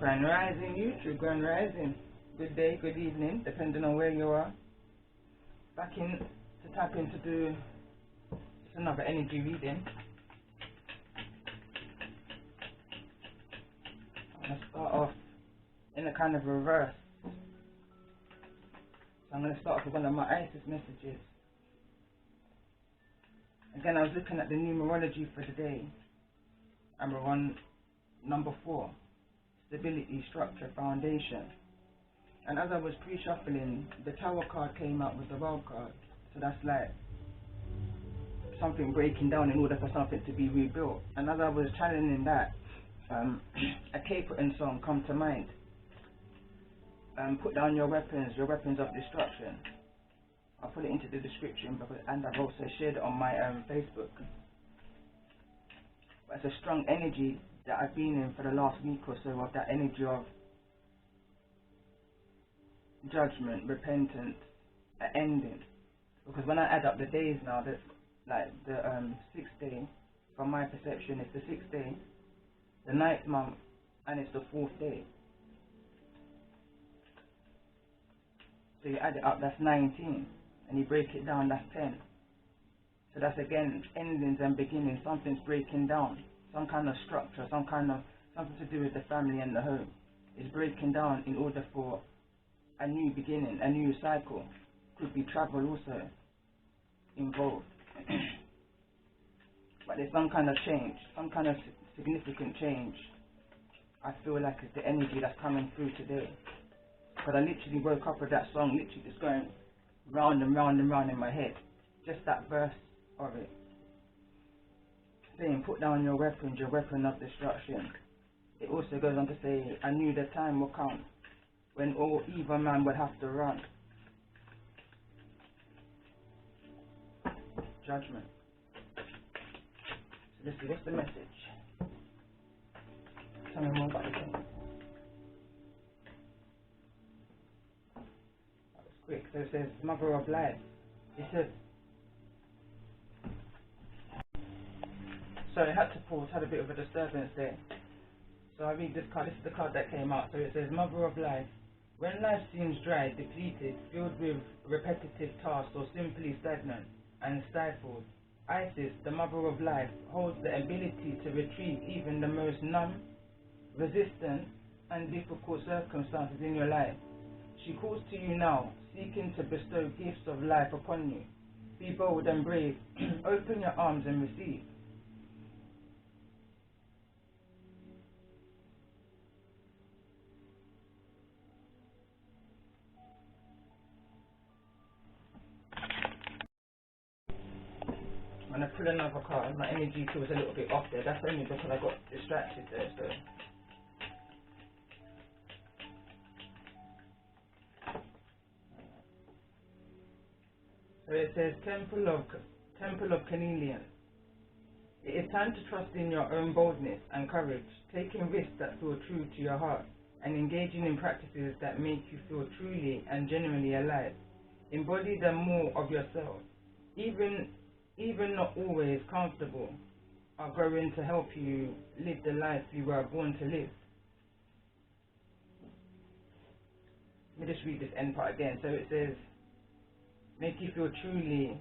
Grand Rising, YouTube, Grand Rising. Good day, good evening, depending on where you are. Back in to tap in to do just another energy reading. I'm going to start off in a kind of reverse. So I'm going to start off with one of my Isis messages. Again, I was looking at the numerology for today. And we're on number 4. Stability, structure, foundation. And as I was pre-shuffling, the Tower card came out with the World card. So that's like something breaking down in order for something to be rebuilt. And as I was channeling that, a Caperton song come to mind. Put down your weapons of destruction. I'll put it into the description, and I've also shared it on my Facebook. But it's a strong energy that I've been in for the last week or so, of that energy of judgment, repentance, an ending. Because when I add up the days now, that's like the 6th day, from my perception, it's the 6th day, the 9th month, and it's the 4th day. So you add it up, that's 19, and you break it down, that's 10. So that's again endings and beginnings. Something's breaking down. Some kind of structure, something to do with the family and the home is breaking down in order for a new beginning, a new cycle. Could be travel also involved. But there's some kind of change, some kind of significant change. I feel like it's the energy that's coming through today. Because I literally woke up with that song, literally just going round and round and round in my head. Just that verse of it. Saying, put down your weapons, your weapon of destruction. It also goes on to say, I knew the time will come when all evil man would have to run. Judgment. So let's see, what's the message? Tell me more about the thing. That was quick. So it says, Mother of Life. It says, so I had to pause, had a bit of a disturbance there. So I read this card, this is the card that came out. So it says, Mother of Life, when life seems dry, depleted, filled with repetitive tasks, or simply stagnant and stifled, Isis, the Mother of Life, holds the ability to retrieve even the most numb, resistant, and difficult circumstances in your life. She calls to you now, seeking to bestow gifts of life upon you. Be bold and brave, open your arms and receive. I'm going to pull another card. My energy feels a little bit off there. That's only because I got distracted there. So it says Temple of Carnelian. It is time to trust in your own boldness and courage, taking risks that feel true to your heart, and engaging in practices that make you feel truly and genuinely alive. Embody them more of yourself. Even not always comfortable, are going to help you live the life you were born to live. Let me just read this end part again. So it says, make you feel truly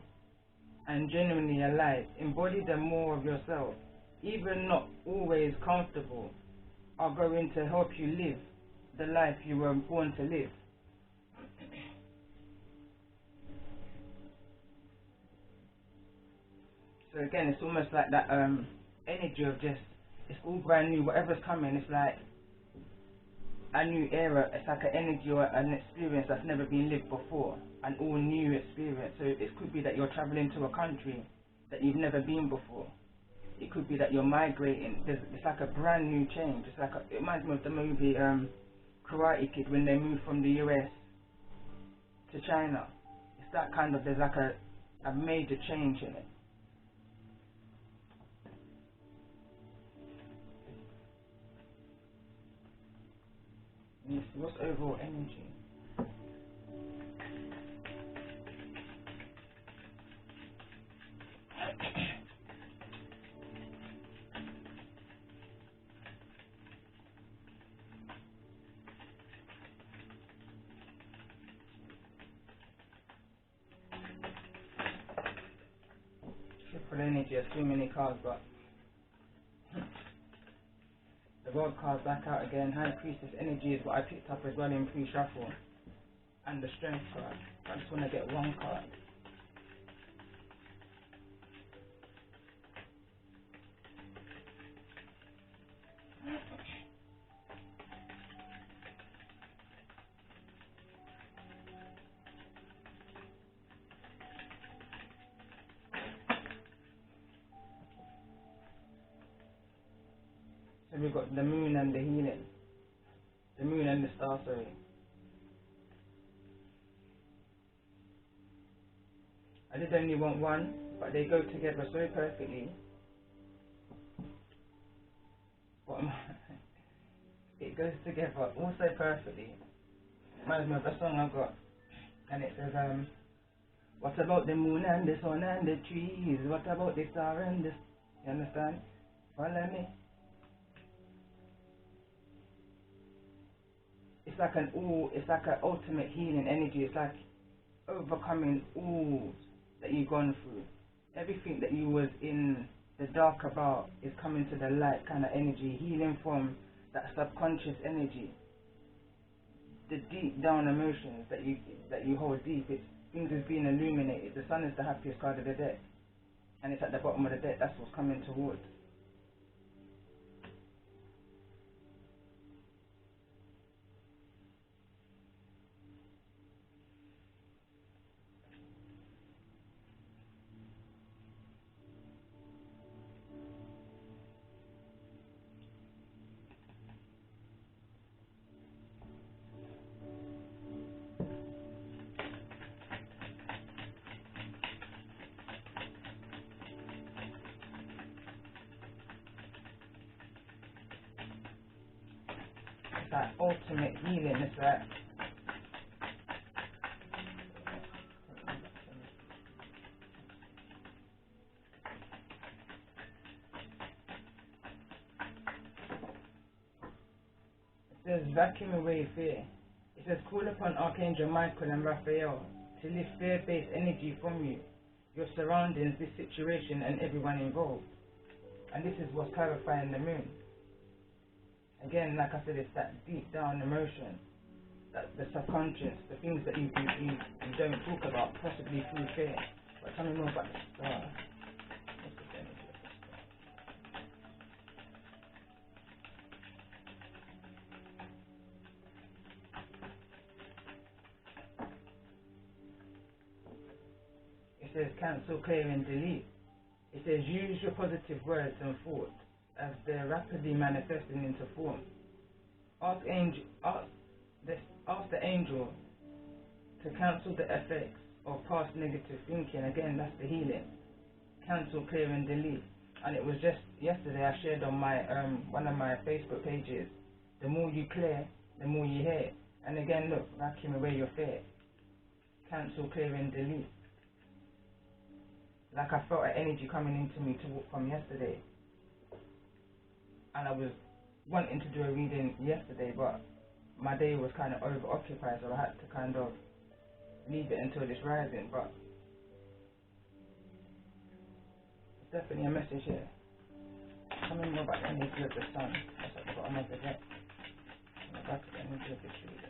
and genuinely alive. Embody them more of yourself. Even not always comfortable, are going to help you live the life you were born to live. So again, it's almost like that energy of just, it's all brand new, whatever's coming, it's like a new era. It's like an energy or an experience that's never been lived before, an all new experience. So it could be that you're traveling to a country that you've never been before. It could be that you're migrating. It's like a brand new change. It's like it reminds me of the movie Karate Kid, when they moved from the US to China. It's that kind of, there's like a major change in it. What's overall energy? energy. There's too many cards, but the World card's back out again. High Priestess energy is what I picked up as well in pre-shuffle. And the Strength card. I just want to get one card. So we've got the Moon and the Healing. The Moon and the Star, sorry. I did only want one, but they go together so perfectly. It goes together also perfectly. Reminds me of the song I got. And it says, what about the moon and the sun and the trees? What about the star and the... You understand? Follow me. It's like an ultimate healing energy. It's like overcoming all that you've gone through. Everything that you was in the dark about is coming to the light kind of energy. Healing from that subconscious energy. The deep down emotions that you hold deep. It's things is being illuminated. The sun is the happiest card of the deck. And it's at the bottom of the deck. That's what's coming towards. That ultimate healing. It's that it says vacuum away fear. It says call upon Archangel Michael and Raphael to lift fear-based energy from you, your surroundings, this situation, and everyone involved. And this is what's clarifying the Moon. Again, like I said, it's that deep down emotion, that the subconscious, the things that you don't talk about, possibly through fear. But tell me more about the star. What's the energy of the star? It says cancel, clear, and delete. It says use your positive words and thoughts as they're rapidly manifesting into form. Ask the angel to cancel the effects of past negative thinking. Again, that's the healing. Cancel, clear, and delete. And it was just yesterday I shared on my one of my Facebook pages. The more you clear, the more you hear. And again, look, vacuum away your fear. Cancel, clear, and delete. Like I felt an energy coming into me from yesterday. And I was wanting to do a reading yesterday, but my day was kind of over-occupied, so I had to kind of leave it until this rising. But it's definitely a message here. Tell me more about the energy of the sun. That's at the bottom of the deck. Back to the energy of the tree there.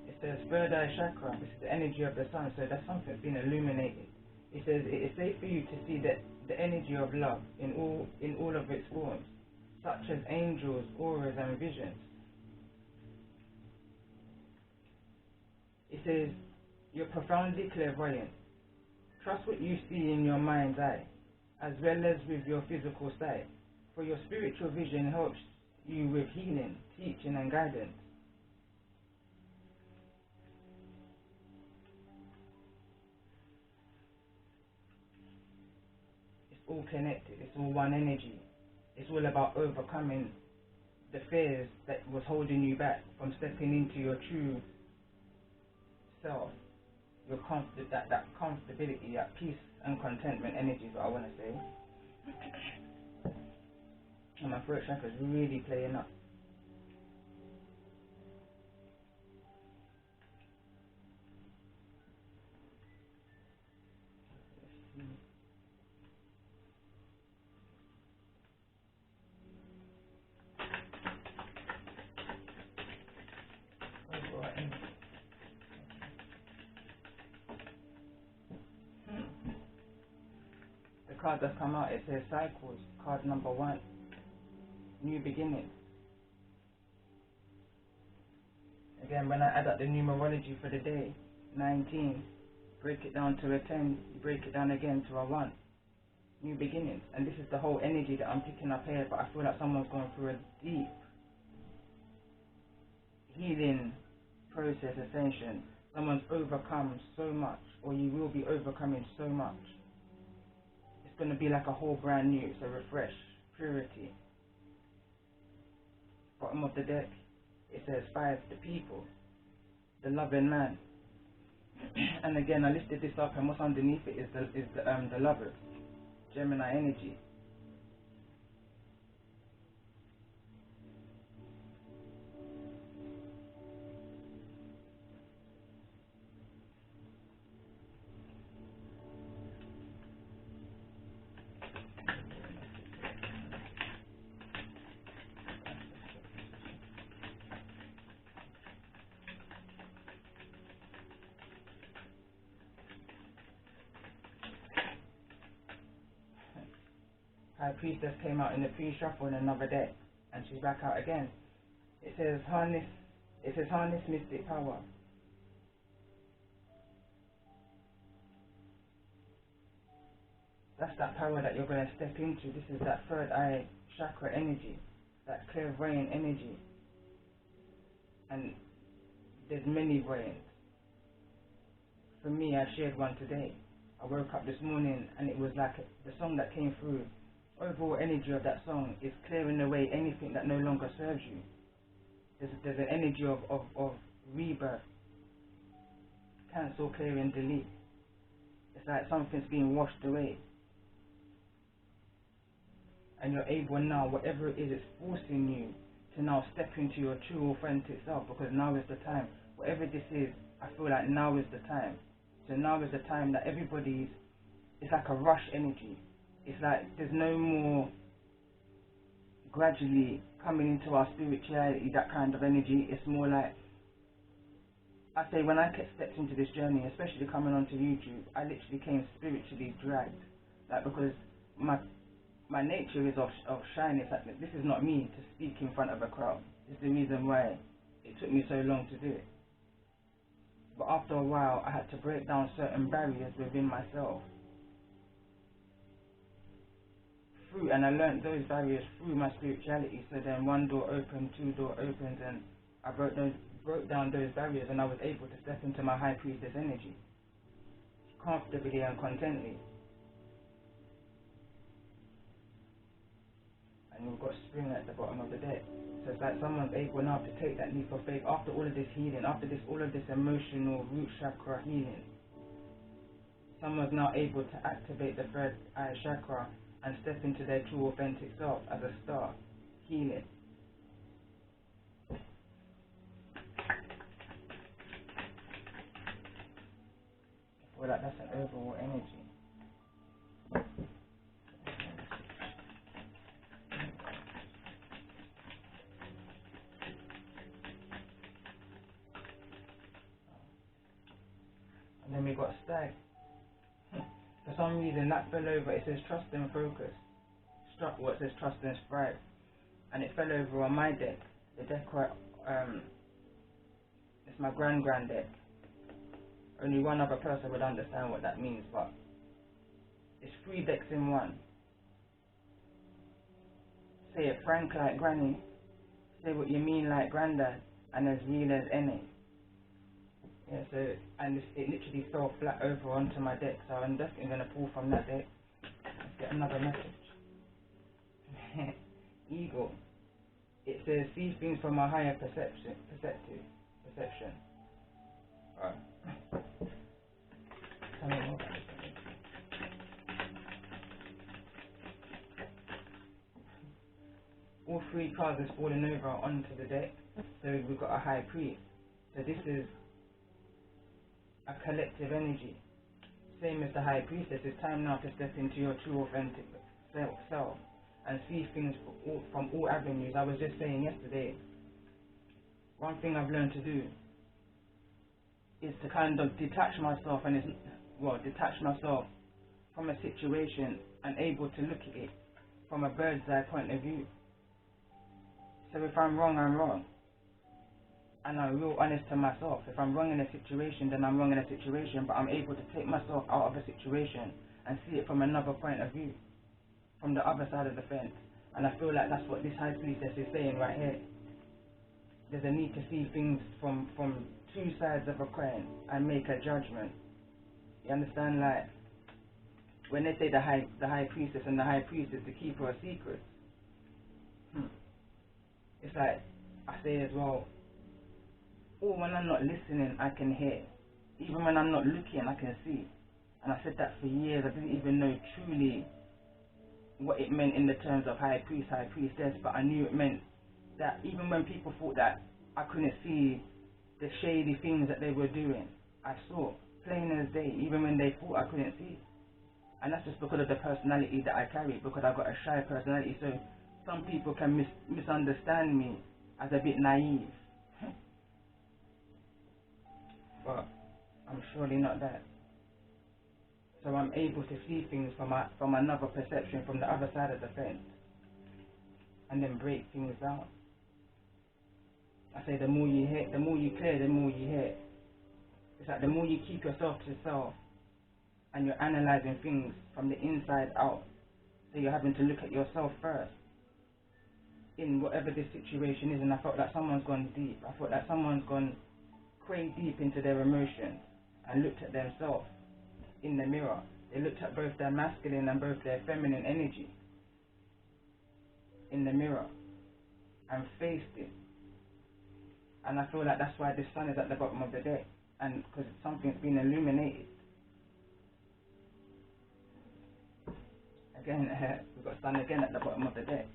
It says third eye chakra. This is the energy of the sun, so that's something being illuminated. It says it is safe for you to see that the energy of love in all of its forms, such as angels, auras, and visions. It says you're profoundly clairvoyant. Trust what you see in your mind's eye, as well as with your physical sight, for your spiritual vision helps you with healing, teaching, and guidance. All connected, it's all one energy. It's all about overcoming the fears that was holding you back from stepping into your true self, your that comfortability, that peace and contentment energy is what I want to say. And my throat chakra is really playing up. The card that's come out, it says cycles, card number 1, new beginning. Again, when I add up the numerology for the day, 19, break it down to a 10, break it down again to a 1, new beginnings. And this is the whole energy that I'm picking up here, but I feel like someone's going through a deep healing process, ascension. Someone's overcome so much, or you will be overcoming so much. It's going to be like a whole brand new, so refresh, purity. Bottom of the deck, it says 5, the people, the loving man. And again, I lifted this up, and what's underneath it is the lovers, Gemini energy. High Priestess came out in the pre-shuffle in another deck, and she's back out again. It says harness mystic power. That's that power that you're going to step into. This is that third eye chakra energy, that clairvoyant energy. And there's many voyants. For me, I shared one today. I woke up this morning and it was like the song that came through. Overall energy of that song is clearing away anything that no longer serves you. There's an energy of rebirth. Cancel, clear and delete. It's like something's being washed away. And you're able now, whatever it is, it's forcing you to now step into your true authentic self, because now is the time. Whatever this is, I feel like now is the time. So now is the time that it's like a rush energy. It's like there's no more gradually coming into our spirituality, that kind of energy. It's more like, I say, when I stepped into this journey, especially coming onto YouTube, I literally came spiritually dragged. Like, because my nature is of shyness. Like, this is not me to speak in front of a crowd. This is the reason why it took me so long to do it. But after a while, I had to break down certain barriers within myself. And I learned those barriers through my spirituality. So then one door opened, 2 doors opened, and I broke down those barriers, and I was able to step into my High Priestess energy comfortably and contently. And we've got Spring at the bottom of the deck. So it's like someone's able now to take that leap of faith after all of this healing, after all of this emotional root chakra healing. Someone's now able to activate the third eye chakra and step into their true authentic self as a star, healing. I feel like that's an overall energy. And then we got Stag. For some reason that fell over. It says trust and focus. It says trust and strive. And it fell over on my deck. The deck where it's my grand deck. Only one other person would understand what that means, but it's 3 decks in one. Say it frank like granny. Say what you mean like granddad, and as real as any. Yeah, so, and it literally fell flat over onto my deck, so I'm definitely going to pull from that deck. Let's get another message. Eagle. It says, see things from a higher perception. Right. Tell me more about this. three cards that's fallen over onto the deck. So we've got a high priest. So this is a collective energy. Same as the high priestess, it's time now to step into your true authentic self and see things from all avenues. I was just saying yesterday, one thing I've learned to do is to kind of detach myself from a situation and able to look at it from a bird's eye point of view. So if I'm wrong, I'm wrong. And I'm real honest to myself. If I'm wrong in a situation, then I'm wrong in a situation, but I'm able to take myself out of a situation and see it from another point of view, from the other side of the fence. And I feel like that's what this high priestess is saying right here. There's a need to see things from two sides of a coin and make a judgment. You understand? Like, when they say the high priestess and the high priest is the keeper of secrets, it's like, I say as well, when I'm not listening, I can hear. Even when I'm not looking, I can see. And I said that for years. I didn't even know truly what it meant in the terms of high priest, high priestess, but I knew it meant that even when people thought that I couldn't see the shady things that they were doing, I saw plain as day, even when they thought I couldn't see. And that's just because of the personality that I carry, because I've got a shy personality. So some people can misunderstand me as a bit naive. But I'm surely not that. So I'm able to see things from another perception, from the other side of the fence, and then break things down. I say the more you hear, the more you clear, the more you hear. It's like the more you keep yourself to yourself, and you're analysing things from the inside out. So you're having to look at yourself first, in whatever this situation is. And I felt like someone's gone deep. I felt like someone's gone quite deep into their emotions and looked at themselves in the mirror. They looked at both their masculine and both their feminine energy in the mirror and faced it. And I feel like that's why the sun is at the bottom of the deck, and because something's been illuminated. Again, we've got sun again at the bottom of the deck.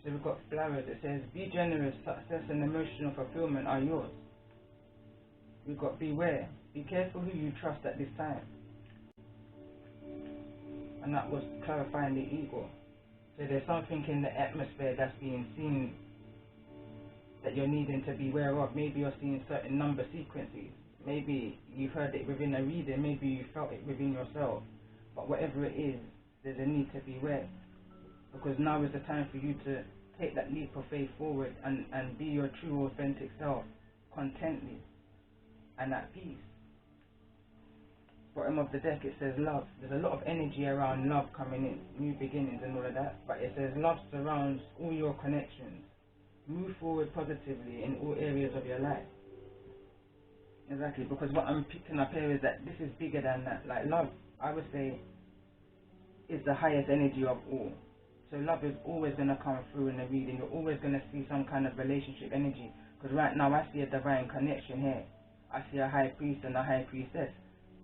So we've got flowers. It says, be generous, success and emotional fulfillment are yours. We've got beware. Be careful who you trust at this time. And that was clarifying the ego. So there's something in the atmosphere that's being seen that you're needing to be aware of. Maybe you're seeing certain number sequences. Maybe you've heard it within a reading. Maybe you felt it within yourself. But whatever it is, there's a need to beware. Because now is the time for you to take that leap of faith forward and be your true authentic self, contently and at peace. Bottom of the deck it says love. There's a lot of energy around love coming in, new beginnings and all of that. But it says love surrounds all your connections. Move forward positively in all areas of your life. Exactly, because what I'm picking up here is that this is bigger than that. Like love, I would say, is the highest energy of all. So love is always going to come through in the reading. You're always going to see some kind of relationship energy. Because right now I see a divine connection here. I see a high priest and a high priestess.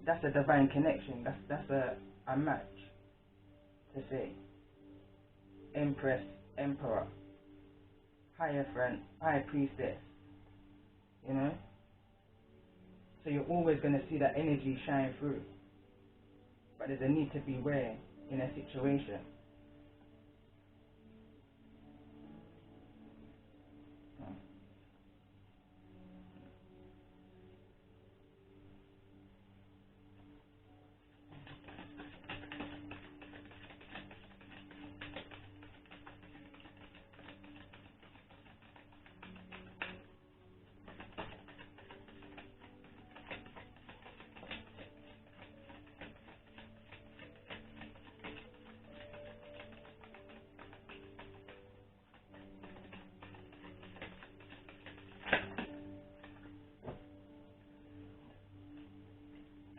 That's a divine connection. That's a match, to say. Empress, emperor, hierophant, high priestess. You know? So you're always going to see that energy shine through. But there's a need to beware in a situation.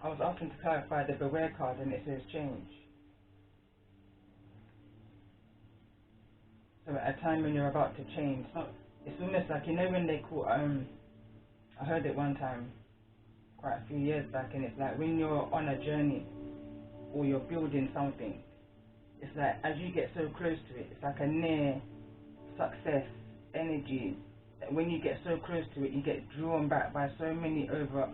I was asking to clarify the beware card and it says change. time when you're about to change. It's almost like, you know, when they call, I heard it one time, quite a few years back, and it's like when you're on a journey or you're building something, it's like as you get so close to it, it's like a near success energy. When you get so close to it, you get drawn back by so many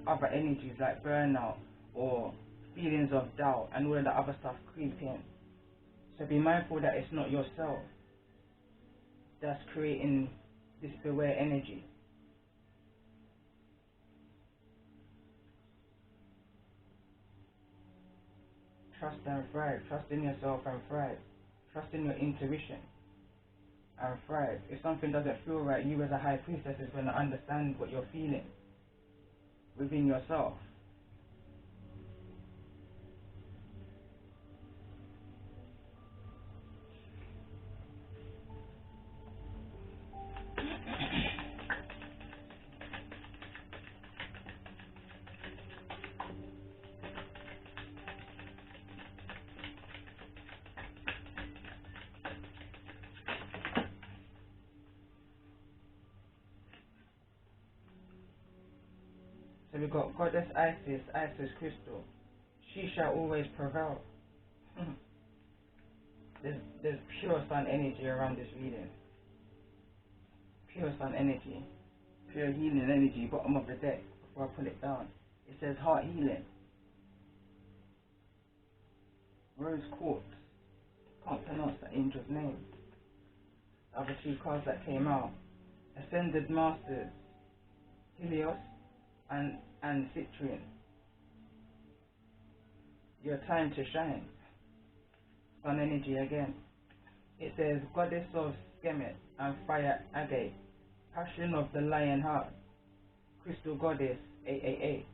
other energies like burnout or feelings of doubt and all of the other stuff creep in. So be mindful that it's not yourself that's creating this beware energy. Trust and thrive. Trust in yourself and thrive. Trust in your intuition and thrive. If something doesn't feel right, you as a high priestess is going to understand what you're feeling within yourself. So we've got Goddess Isis, Isis Crystal. She shall always prevail. There's pure sun energy around this reading. Pure sun energy. Pure healing energy, bottom of the deck, before I pull it down. It says heart healing. Rose Quartz. Can't pronounce the angel's name. The other two cards that came out. Ascended Masters. Helios and Citrine. Your time to shine. Sun energy again. It says Goddess of Skemet and Fire Agate. Passion of the Lion Heart. Crystal Goddess 888.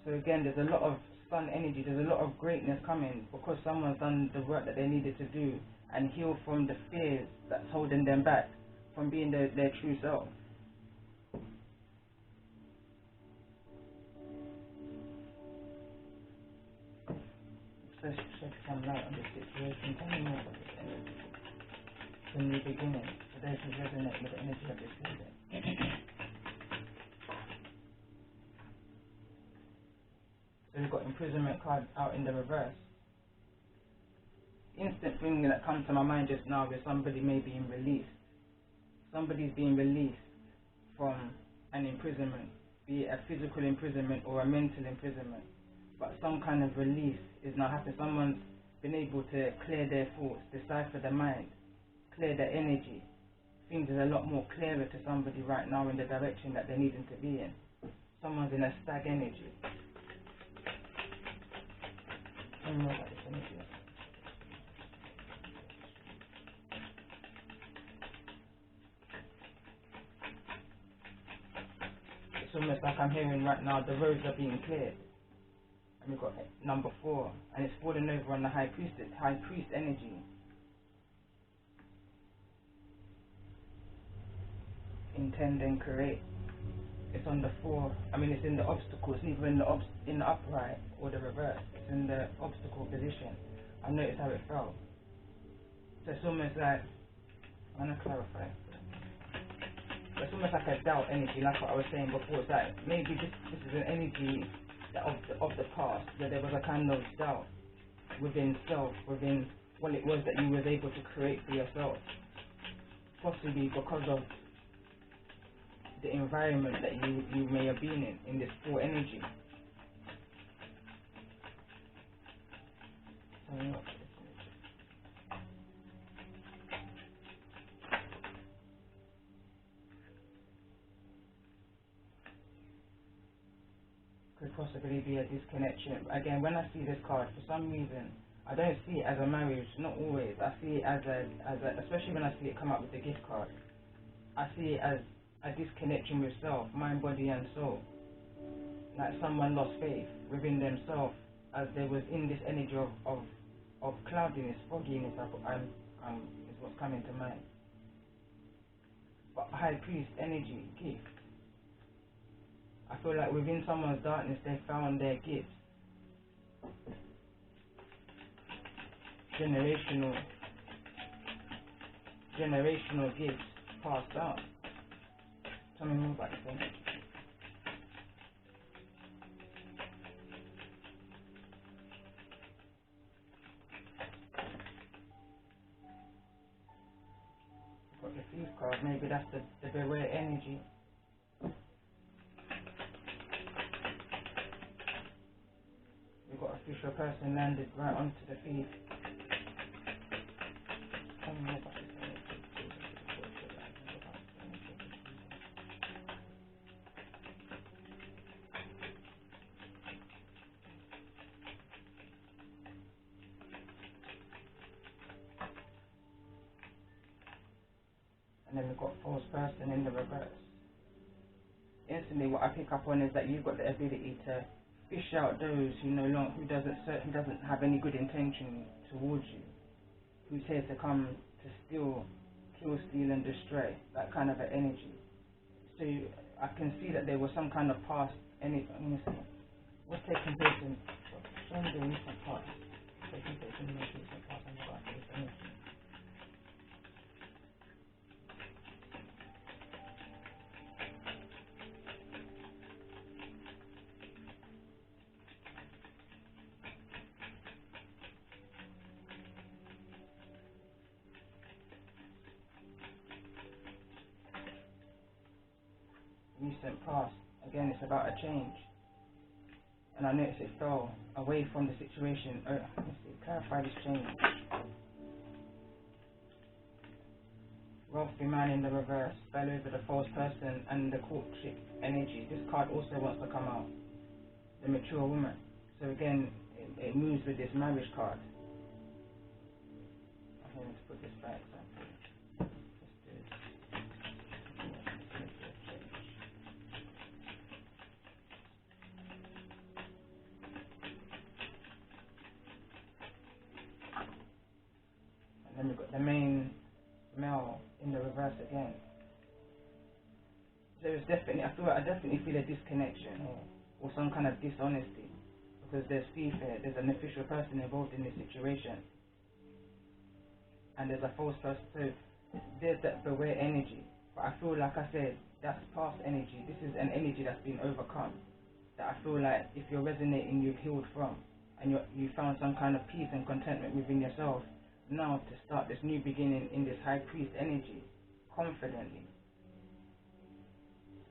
So again, there's a lot of sun energy, there's a lot of greatness coming because someone's done the work that they needed to do and heal from the fears that's holding them back from being their true self. Let's shed some light on this situation. Tell me more about this energy from the beginning, for those who resonate with the energy of this reading. So we've got imprisonment card out in the reverse. Instant thing that comes to my mind just now is somebody may being released. Somebody's being released from an imprisonment, be it a physical imprisonment or a mental imprisonment. But some kind of release is now happening. Someone's been able to clear their thoughts, decipher their mind, clear their energy. Things are a lot more clearer to somebody right now in the direction that they're needing to be in. Someone's in a stag energy. Tell me more about this energy. It's almost like I'm hearing right now the roads are being cleared. And we've got number 4, and it's falling over on the high priest energy. Intend and create. It's on the 4. I mean, it's in the obstacle. It's neither in the upright or the reverse. It's in the obstacle position. I noticed how it felt. So it's almost like, I'm gonna clarify. It's almost like a doubt energy, like what I was saying before. It's like maybe this is an energy of the past, where there was a kind of doubt within self, within what it was that you was able to create for yourself, possibly because of the environment that you may have been in this 4 energy. Could possibly be a disconnection. Again, when I see this card, for some reason, I don't see it as a marriage, not always. I see it as a especially when I see it come up with the gift card, I see it as a disconnection with self, mind, body and soul. Like someone lost faith within themselves as they was in this energy of cloudiness, fogginess, is what's coming to mind. But high priest energy, gift. I feel like within someone's darkness they found their gifts. generational gifts passed down. Tell me more about this thing. Got the thief card, maybe that's the beware energy. We've got official person landed right onto the thief. Tell me more about this thing. And then we've got false person in the reverse. Instantly, what I pick up on is that you've got the ability to fish out those who who doesn't have any good intention towards you, who's here to come to steal, kill, steal, and destroy. That kind of an energy. So I can see that there was some kind of past. Let me see. What's taking place in the recent past? Taking place in the most recent past and about this energy. Recent past, again, it's about a change, and I noticed it fell away from the situation. Let me see, clarify this change. Wealthy man in the reverse fell over the false person and the courtship energy. This card also wants to come out, the mature woman. So again, it moves with this marriage card. I'm going to put this back. And we've got the main male in the reverse again. So it's definitely, I definitely feel a disconnection here, or some kind of dishonesty, because there's thief here, there's an official person involved in this situation, and there's a false person. So there's that beware energy. But I feel, like I said, that's past energy. This is an energy that's been overcome, that I feel like if you're resonating, you've healed from, and you found some kind of peace and contentment within yourself. Now to start this new beginning in this high priest energy, confidently.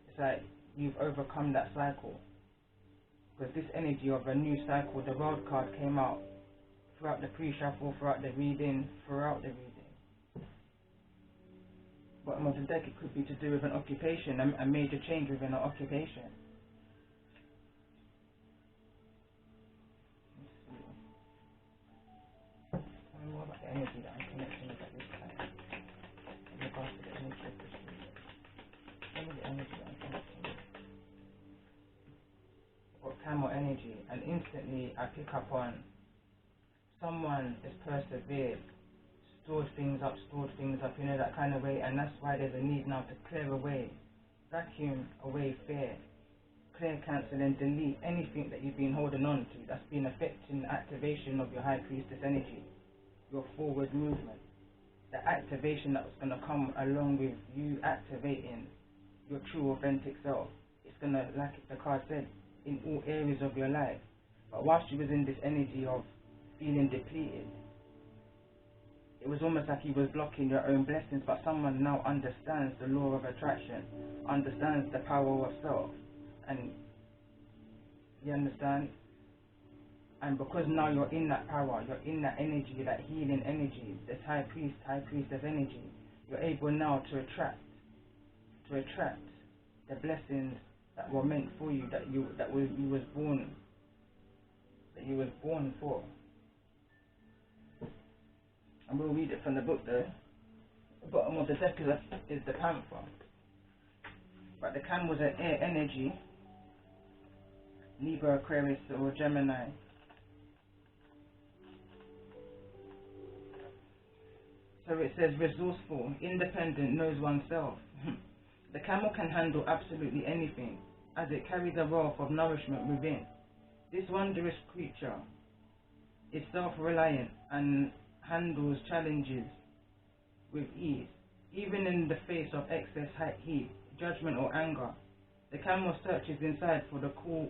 It's like you've overcome that cycle. Because this energy of a new cycle, the world card came out throughout the pre-shuffle, throughout the reading. Bottom of the deck, it could be to do with an occupation, a major change within an occupation. More about the energy that I'm connecting with at this time. In regards to the energy of this week. What is the energy that I'm connecting with? I've got camel energy, and instantly I pick up on someone is persevered, stored things up, that kind of way, and that's why there's a need now to clear away, vacuum away fear, clear, cancel, and delete anything that you've been holding on to that's been affecting the activation of your high priestess energy. Your forward movement, the activation that was going to come along with you activating your true authentic self. It's going to, like the card said, in all areas of your life. But whilst you was in this energy of feeling depleted, it was almost like you was blocking your own blessings. But someone now understands the law of attraction, understands the power of self, and you understand. And because now you're in that power, you're in that energy, that healing energy, this high priestess energy, you're able now to attract the blessings that were meant for you, you was born for. And we'll read it from the book though. The bottom of the deck is the panther. But the cam was an air energy, Libra, Aquarius, or Gemini. So it says resourceful, independent, knows oneself. The camel can handle absolutely anything, as it carries a wealth of nourishment within. This wondrous creature is self-reliant and handles challenges with ease. Even in the face of excess heat, judgment or anger, the camel searches inside for the cool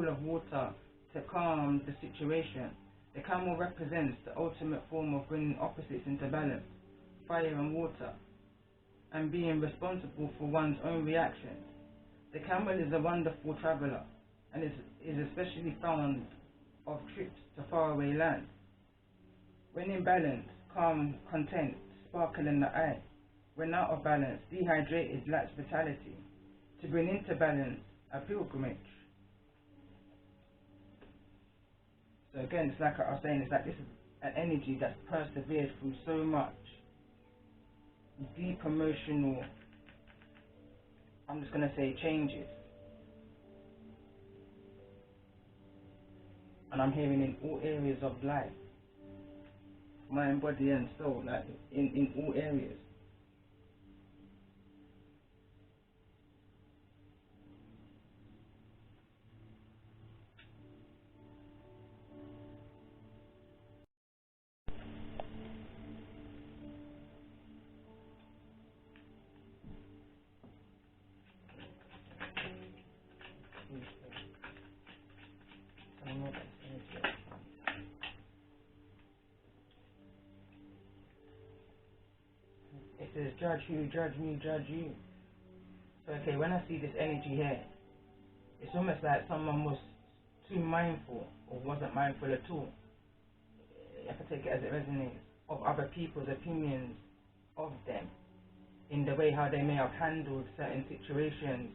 of water to calm the situation. The camel represents the ultimate form of bringing opposites into balance, fire and water, and being responsible for one's own reactions. The camel is a wonderful traveler and is especially found of trips to faraway lands. When in balance, calm, content, sparkle in the eye. When out of balance, dehydrated, lacks vitality. To bring into balance, a pilgrimage. So again, it's like I was saying, it's like this is an energy that's persevered through so much deep emotional, I'm just going to say, changes. And I'm hearing in all areas of life, mind, body and soul, like in all areas. It says, judge you, judge me, judge you. So okay, when I see this energy here, it's almost like someone was too mindful or wasn't mindful at all. I can take it as it resonates, of other people's opinions of them, in the way how they may have handled certain situations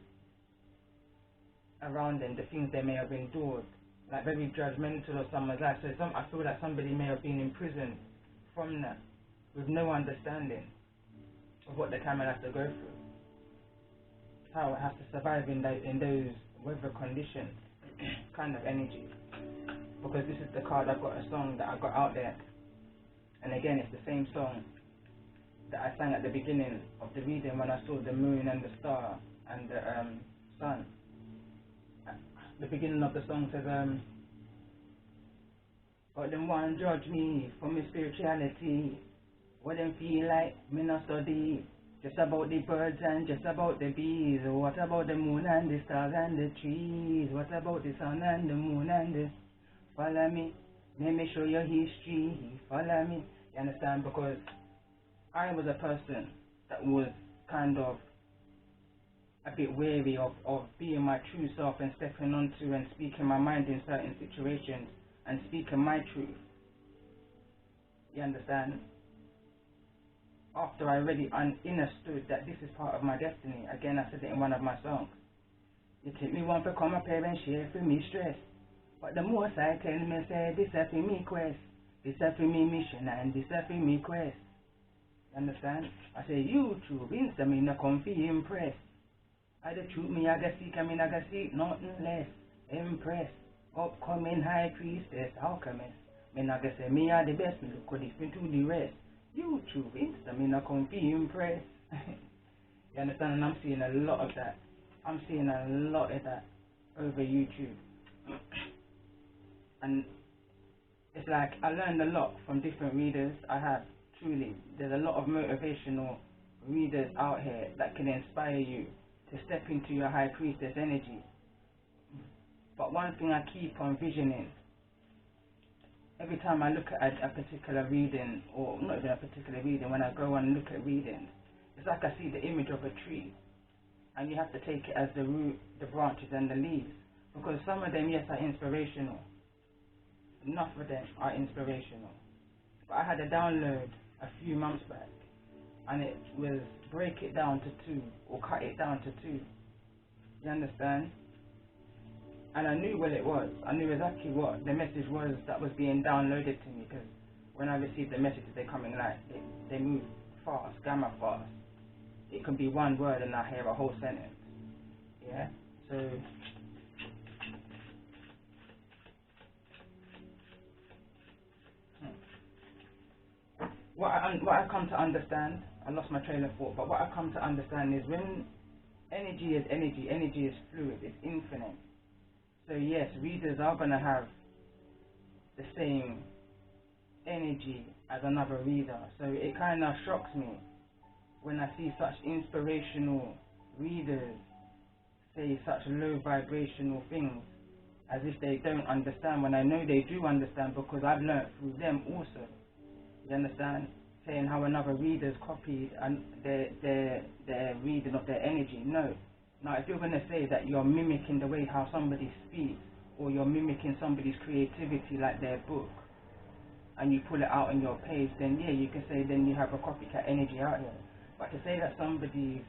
around them, the things they may have endured, like very judgmental of someone's life. So I feel like somebody may have been imprisoned from that, with no understanding of what the camel has to go through, how it has to survive in those weather conditions kind of energy. Because this is the card, I've got a song that I got out there, and again it's the same song that I sang at the beginning of the reading when I saw the moon and the star and the sun. The beginning of the song says, "But them want judge me for my spirituality. What them feel like me not study. Just about the birds and just about the bees. What about the moon and the stars and the trees? What about the sun and the moon and the..." Follow me, let me show you history. Follow me. You understand? Because I was a person that was kind of a bit wary of being my true self and stepping onto and speaking my mind in certain situations and speaking my truth. You understand? After I already understood that this is part of my destiny. Again, I said it in one of my songs. You take me one for come up here and share for me stress. But the most I tell me, say, this is for me quest. This is for me mission and this is for me quest. You understand? I say, YouTube, Insta, me no come for impress. I the truth, me I ga seek, I mean I ga seek nothing less. Impress. Upcoming high priestess, alchemist. Me I ga say, me are the best, me look different to the rest. YouTube, Insta, me no come for impress. You understand? And I'm seeing a lot of that. I'm seeing a lot of that over YouTube. And it's like I learned a lot from different readers. I have, truly. There's a lot of motivational readers out here that can inspire you to step into your high priestess energy. But one thing I keep on visioning, every time I look at a particular reading, or not even a particular reading, when I go and look at readings, it's like I see the image of a tree, and you have to take it as the root, the branches and the leaves, because some of them, yes, are inspirational. Enough of them are inspirational. But I had a download a few months back, and it was break it down to 2, or cut it down to 2. You understand? And I knew what it was. I knew exactly what the message was that was being downloaded to me, because when I receive the messages, they're coming like, they move fast, gamma fast. It can be one word and I hear a whole sentence. Yeah? So what I come to understand, I lost my train of thought, but what I come to understand is when energy is energy, energy is fluid, it's infinite. So yes, readers are going to have the same energy as another reader. So it kind of shocks me when I see such inspirational readers say such low vibrational things as if they don't understand, when I know they do understand because I've learnt through them also. You understand? Saying how another reader's copied and their reading of their energy. No. Now, if you're going to say that you're mimicking the way how somebody speaks, or you're mimicking somebody's creativity like their book, and you pull it out on your page, then yeah, you can say then you have a copycat energy out here. But to say that somebody's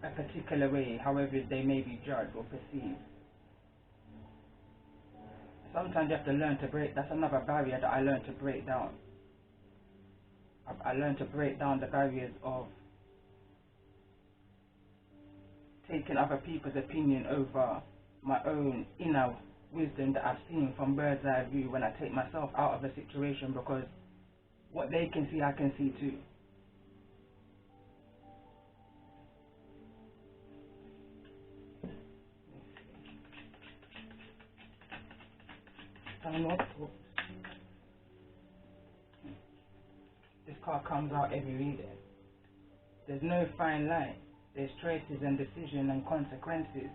a particular way, however they may be judged or perceived, sometimes you have to learn to break. That's another barrier that I learned to break down. I learned to break down the barriers of taking other people's opinion over my own inner wisdom that I've seen from bird's eye view when I take myself out of a situation, because what they can see, I can see too. This card comes out every reading. There's no fine line. There's choices and decision and consequences.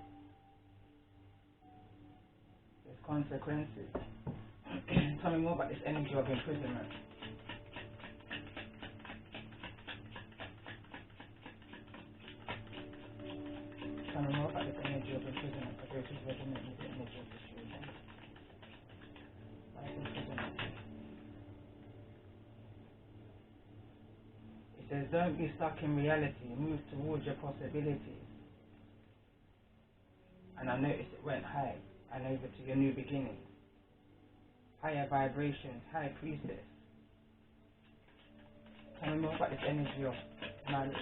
There's consequences. Tell me more about this energy of imprisonment. Tell me more about this energy of imprisonment. I go to resonate with the energy of this reading. Why is imprisonment? It says, don't be stuck in reality. Move towards your possibilities. And I noticed it went high and over to your new beginnings. Higher vibrations, high priestess. Tell me more about this energy of knowledge.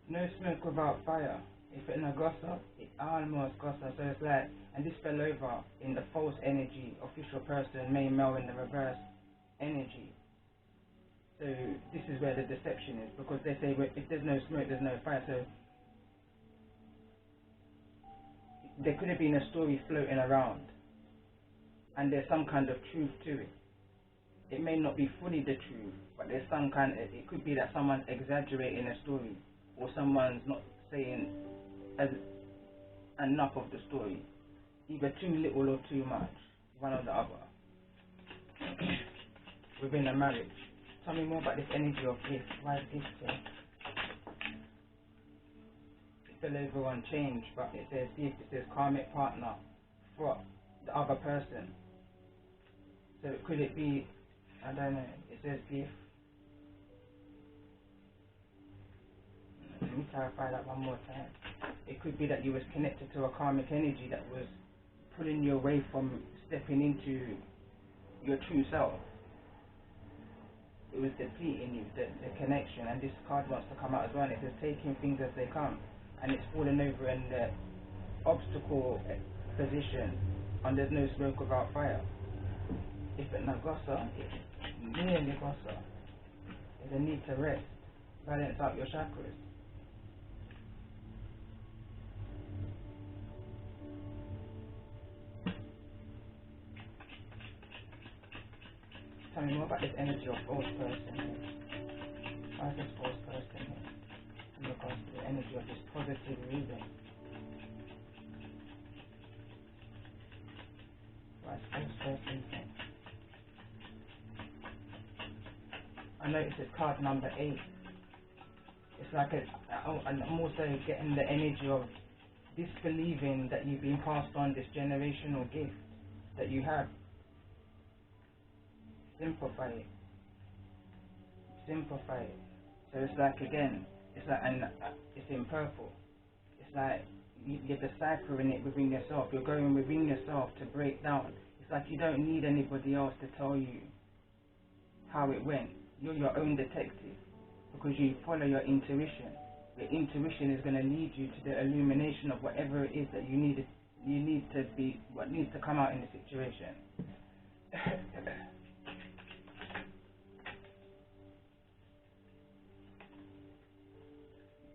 No smoke without fire. If it's not gossip, it almost gossip. So it's like, and this fell over in the false energy, official person, main male in the reverse energy. So this is where the deception is, because they say, well, if there's no smoke, there's no fire. So there could have been a story floating around, and there's some kind of truth to it. It may not be fully the truth, but there's some kind of, it could be that someone's exaggerating a story, or someone's not saying enough of the story, either too little or too much, one or the other. Within a marriage. Tell me more about this energy of gift. Why is gift here? It fell over on change, but it says gift, it says karmic partner for the other person. So could it be, I don't know, it says gift. Let me clarify that one more time. It could be that you was connected to a karmic energy that was pulling you away from stepping into your true self. It was depleting you, the connection, and this card wants to come out as well. It says taking things as they come, and it's falling over in the obstacle position, and there's no smoke without fire. If it's not gossa, it's nearly gossa. There's a need to rest, balance out your chakras. Tell me more about this energy of false person here. Why is this false person here? In regards to the energy of this positive reading. Why is false person here? I notice it's card number 8. It's like I'm also getting the energy of disbelieving that you've been passed on this generational gift that you have. Simplify it. Simplify it. So it's like, again, it's like, and it's in purple. It's like you're deciphering it within yourself. You're going within yourself to break down. It's like you don't need anybody else to tell you how it went. You're your own detective, because you follow your intuition. Your intuition is going to lead you to the illumination of whatever it is that you need to be, what needs to come out in the situation.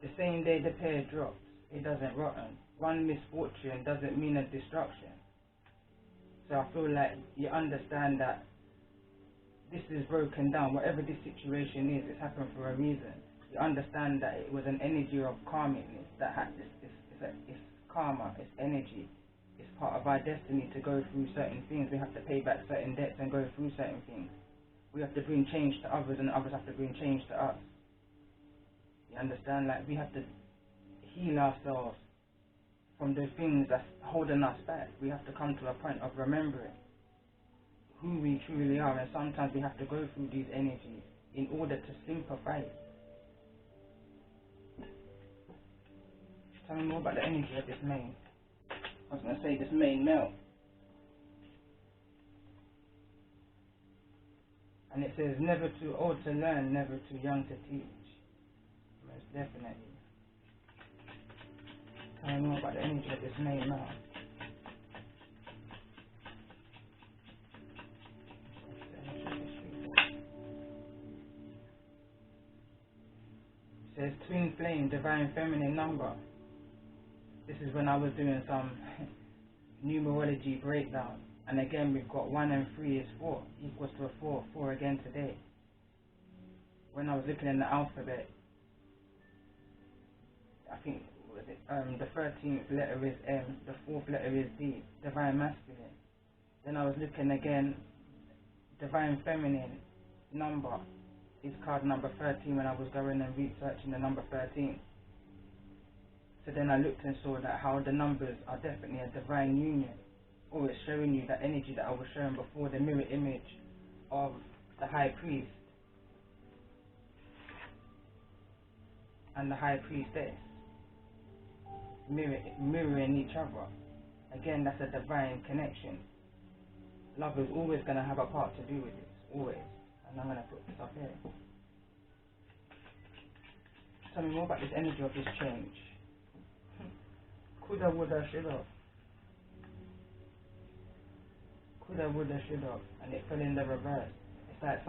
The same day the pear drops, it doesn't rotten. One misfortune doesn't mean a destruction. So I feel like you understand that this is broken down. Whatever this situation is, it's happened for a reason. You understand that it was an energy of karmicness that had this. It's karma. It's energy. It's part of our destiny to go through certain things. We have to pay back certain debts and go through certain things. We have to bring change to others, and others have to bring change to us. You understand? Like, we have to heal ourselves from the things that's holding us back. We have to come to a point of remembering who we truly are, and sometimes we have to go through these energies in order to sympathize. Tell me more about the energy of this main. I was going to say this main male. And it says, never too old to learn, never too young to teach. Most definitely. Tell me more about the energy of this main male. It says, twin flame, divine feminine number. This is when I was doing some numerology breakdown. And again, we've got 1 and 3 is 4, equals to a 4, 4 again today. When I was looking in the alphabet, I think the 13th letter is M, the 4th letter is D, divine masculine. Then I was looking again, divine feminine number is card number 13 when I was going and researching the number 13. So then I looked and saw that how the numbers are definitely a divine union. Always showing you that energy that I was showing before, the mirror image of the high priest and the high priestess mirroring each other. Again, that's a divine connection. Love is always going to have a part to do with this, always. And I'm going to put this up here. Tell me more about this energy of this change. Coulda, woulda, shoulda. Coulda, woulda, shoulda. And it fell in the reverse. It's like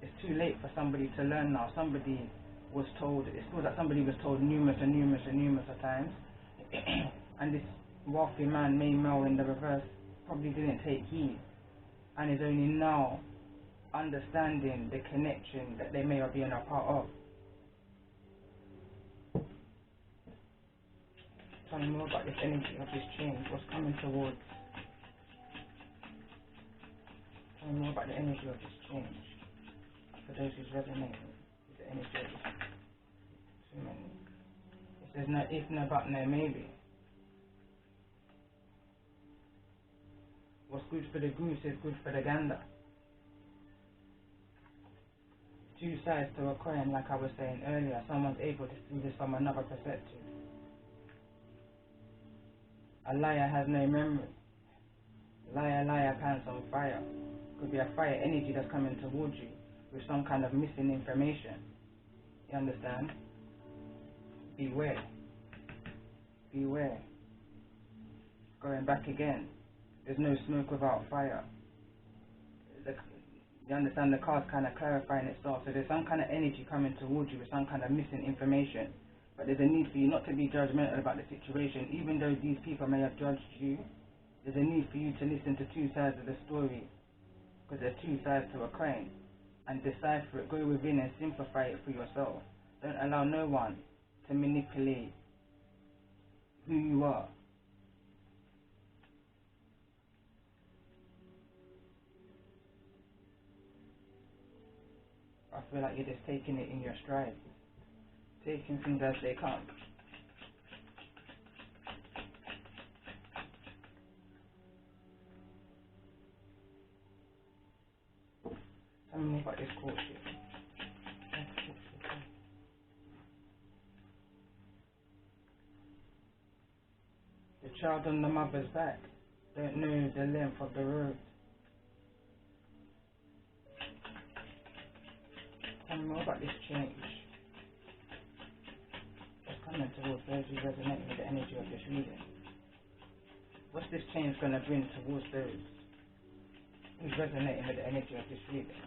it's too late for somebody to learn now. Somebody was told, it feels like somebody was told numerous of times. And this wealthy man, main male in the reverse, probably didn't take heed. And is only now understanding the connection that they may have been a part of. Tell me more about this energy of this change, what's coming towards. Tell me more about the energy of this change. For those who's resonating with the energy of this. Too many. It says no if, no but, no maybe. What's good for the goose is good for the gander. Two sides to a coin, like I was saying earlier. Someone's able to see this from another perspective. A liar has no memory. Liar, liar, pants on fire. Could be a fire energy that's coming towards you with some kind of missing information. You understand? Beware. Beware. Going back again. There's no smoke without fire. You understand, the card's kind of clarifying itself. So there's some kind of energy coming towards you with some kind of missing information. But there's a need for you not to be judgmental about the situation. Even though these people may have judged you, there's a need for you to listen to two sides of the story. Because there's two sides to a coin. And decipher it. Go within and simplify it for yourself. Don't allow no one to manipulate who you are. I feel like you're just taking it in your stride. Taking things as they come. Tell me more about this courtship. The child on the mother's back don't know the length of the road. Tell me more about this change. What's coming towards those who resonate with the energy of this reading? What's this change going to bring towards those who's resonating with the energy of this reading?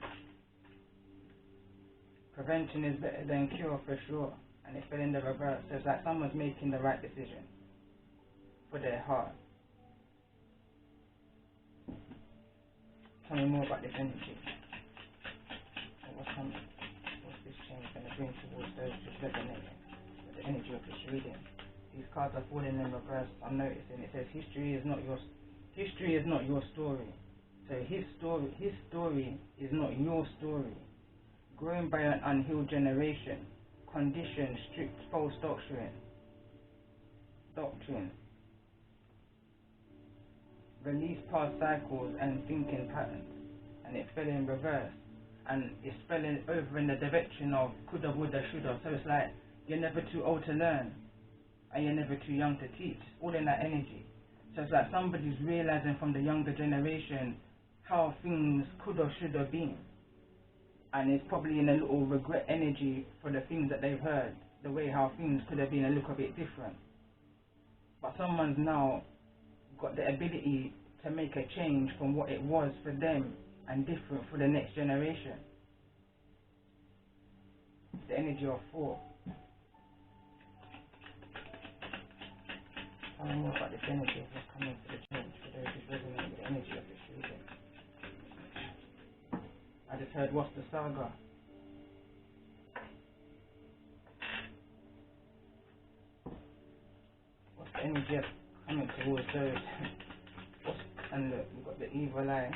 Prevention is better than cure for sure, and it's been in the reverse. So it's like someone's making the right decision for their heart. Tell me more about this energy. What's coming? What's this change going to bring towards those who resonate with the energy of this reading? These cards are falling in reverse. I'm noticing it says history is not your story. So his story is not your story. Growing by an unhealed generation, conditioned, strict, false doctrine. Release past cycles and thinking patterns, and it fell in reverse, and it's falling over in the direction of coulda, woulda, shoulda. So it's like you're never too old to learn, and you're never too young to teach. It's all in that energy. So it's like somebody's realizing from the younger generation how things coulda, shoulda been, and it's probably in a little regret energy for the things that they've heard, the way how things could have been a little bit different. But someone's now got the ability to make a change from what it was for them and different for the next generation. The energy of 4. Tell me more about this energy of what's coming for the change for those who resonate with the energy of this reading. I just heard, what's the saga? What's the energy of coming towards those? And look, we've got the evil eye.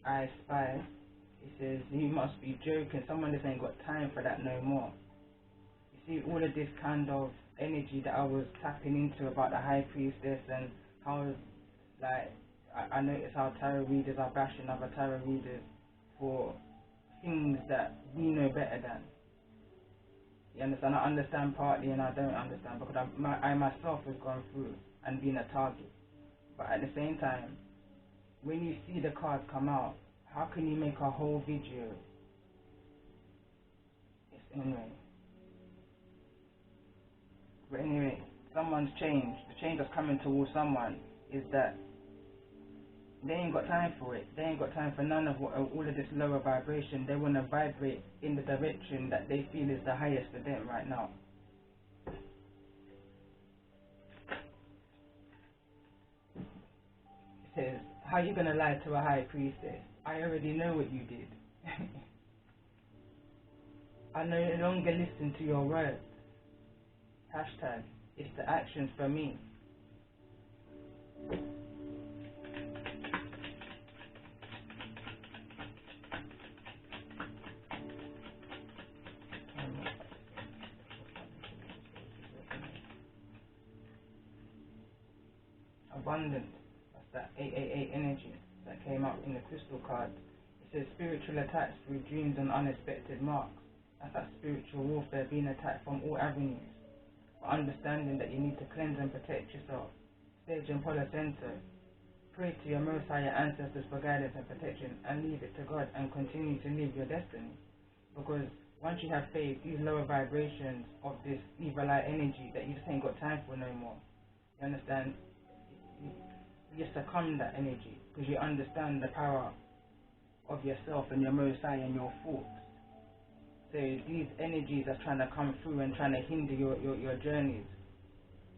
I spy. It says, you must be joking. Someone just ain't got time for that no more. You see, all of this kind of energy that I was tapping into about the high priestess and how, like, I notice how tarot readers are bashing other tarot readers for things that we know better than. You understand? I understand partly and I don't understand because I myself have gone through and been a target. But at the same time, when you see the cards come out, how can you make a whole video? Anyway. But anyway, someone's changed. The change that's coming towards someone is that they ain't got time for it. They ain't got time for none of all of this lower vibration. They want to vibrate in the direction that they feel is the highest for them right now. It says, how you going to lie to a high priestess? I already know what you did. I no longer listen to your words. Hashtag, it's the actions for me. Abundance, that's that 888 energy that came out in the crystal card. It says spiritual attacks through dreams and unexpected marks. That's that spiritual warfare, being attacked from all avenues. But understanding that you need to cleanse and protect yourself. Sage and Palo Santo. Pray to your Most High ancestors for guidance and protection, and leave it to God and continue to live your destiny. Because once you have faith, these lower vibrations of this evil eye energy that you just ain't got time for no more. You understand? You succumb that energy because you understand the power of yourself and your Most High and your thoughts. So these energies are trying to come through and trying to hinder your journeys.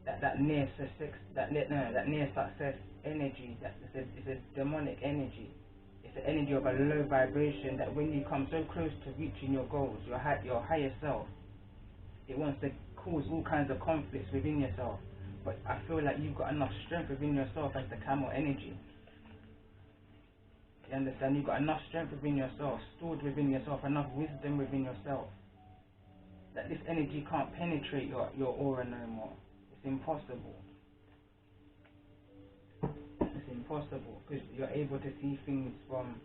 That near success, that near success energy, it's a demonic energy. It's the energy of a low vibration that when you come so close to reaching your goals, your higher self, it wants to cause all kinds of conflicts within yourself. But I feel like you've got enough strength within yourself as the camel energy. You understand? You've got enough strength within yourself, stored within yourself, enough wisdom within yourself, that this energy can't penetrate your aura no more. It's impossible. It's impossible because you're able to see things from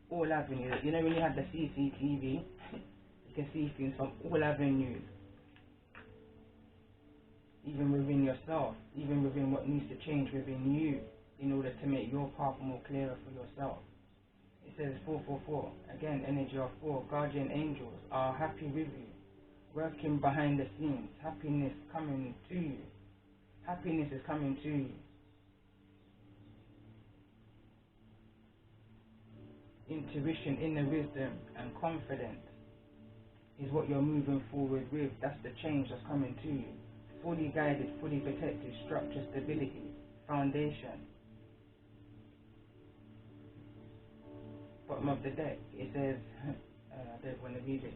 all avenues. You know when you have the CCTV, you can see things from all avenues. Even within yourself, even within what needs to change within you in order to make your path more clearer for yourself. It says 444, again energy of 4, guardian angels are happy with you, working behind the scenes, happiness coming to you. Happiness is coming to you. Intuition, inner wisdom and confidence is what you're moving forward with. That's the change that's coming to you. Fully guided, fully protected, structure, stability, foundation. bottom of the deck, it says, I don't want to read it.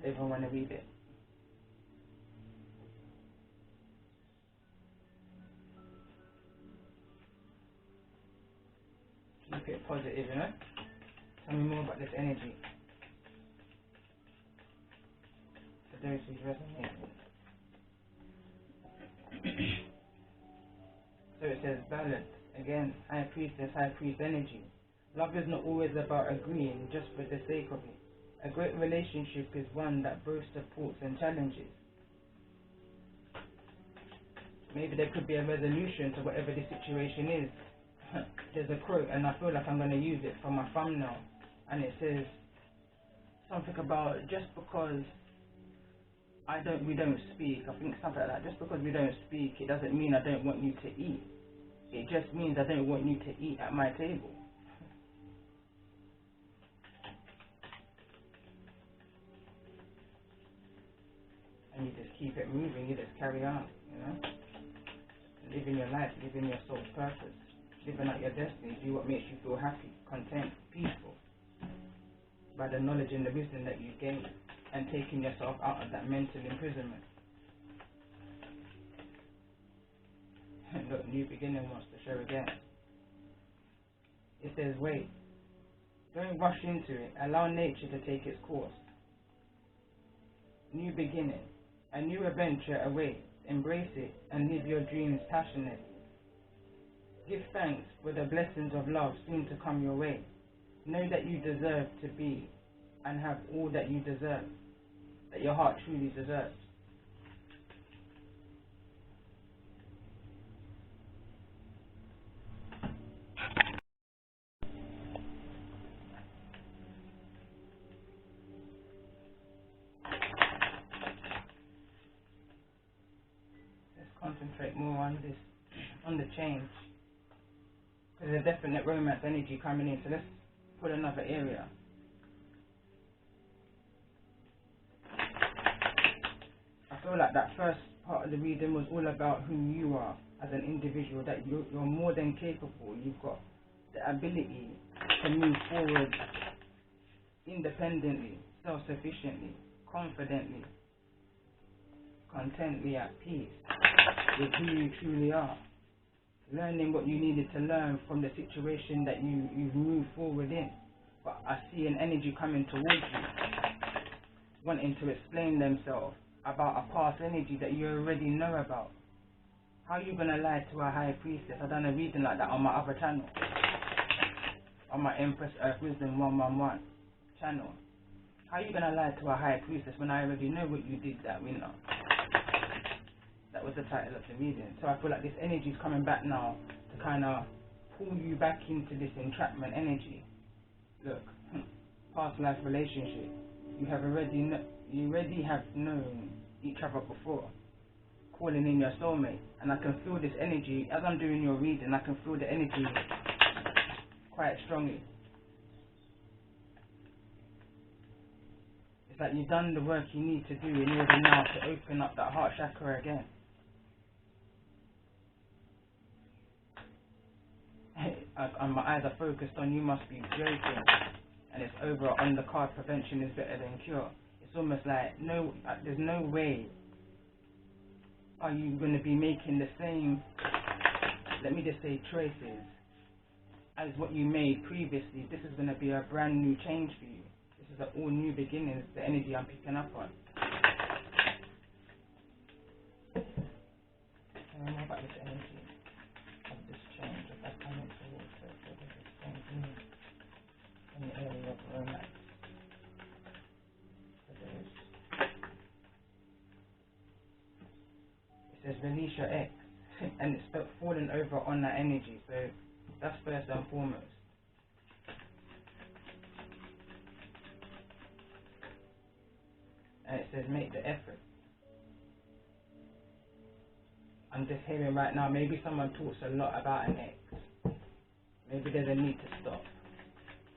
I don't want to read it. Keep it positive, you know? Tell me more about this energy. For those who resonate. So it says balance. Again, high priestess, high priest energy. Love is not always about agreeing just for the sake of it. A great relationship is one that both supports and challenges. Maybe there could be a resolution to whatever the situation is. There's a quote, and I feel like I'm going to use it for my thumbnail, and it says something about just because we don't speak. I think something like that. Just because we don't speak, it doesn't mean I don't want you to eat. It just means I don't want you to eat at my table. And you just keep it moving. You just carry on, you know. Living your life, living your soul's purpose, living out your destiny. Do what makes you feel happy, content, peaceful. By the knowledge and the wisdom that you gain, and taking yourself out of that mental imprisonment. Look, new beginning wants to show again. It says, wait. Don't rush into it. Allow nature to take its course. New beginning. A new adventure awaits. Embrace it and live your dreams passionately. Give thanks for the blessings of love soon to come your way. Know that you deserve to be and have all that you deserve, that your heart truly deserves. Let's concentrate more on this, on the change. There's a definite romance energy coming in, so let's put another area. I feel like that first part of the reading was all about who you are as an individual, that you're more than capable. You've got the ability to move forward independently, self-sufficiently, confidently, contently, at peace with who you truly are. Learning what you needed to learn from the situation that you've moved forward in. But I see an energy coming towards you, wanting to explain themselves about a past energy that you already know about. How are you going to lie to a high priestess? I've done a reading like that on my other channel, on my Empress Earth Wisdom 111 channel. How are you going to lie to a high priestess when I already know what you did that winter? That was the title of the reading. So I feel like this energy is coming back now to kind of pull you back into this entrapment energy. Look, past life relationship. You already have known each other before. Calling in your soulmate, and I can feel this energy as I'm doing your reading. I can feel the energy quite strongly. It's like you've done the work you need to do in order now to open up that heart chakra again. And my eyes are focused on you, must be joking, and it's over on the card prevention is better than cure. It's almost like there's no way are you going to be making the same, let me just say, choices as what you made previously. This is going to be a brand new change for you. This is an all new beginning, the energy I'm picking up on. Tell me more about this energy of this change, of that coming towards this change in the area of romance. It says release your ex, and it's falling over on that energy, so that's first and foremost. And it says make the effort. I'm just hearing right now, maybe someone talks a lot about an ex. Maybe there's a need to stop.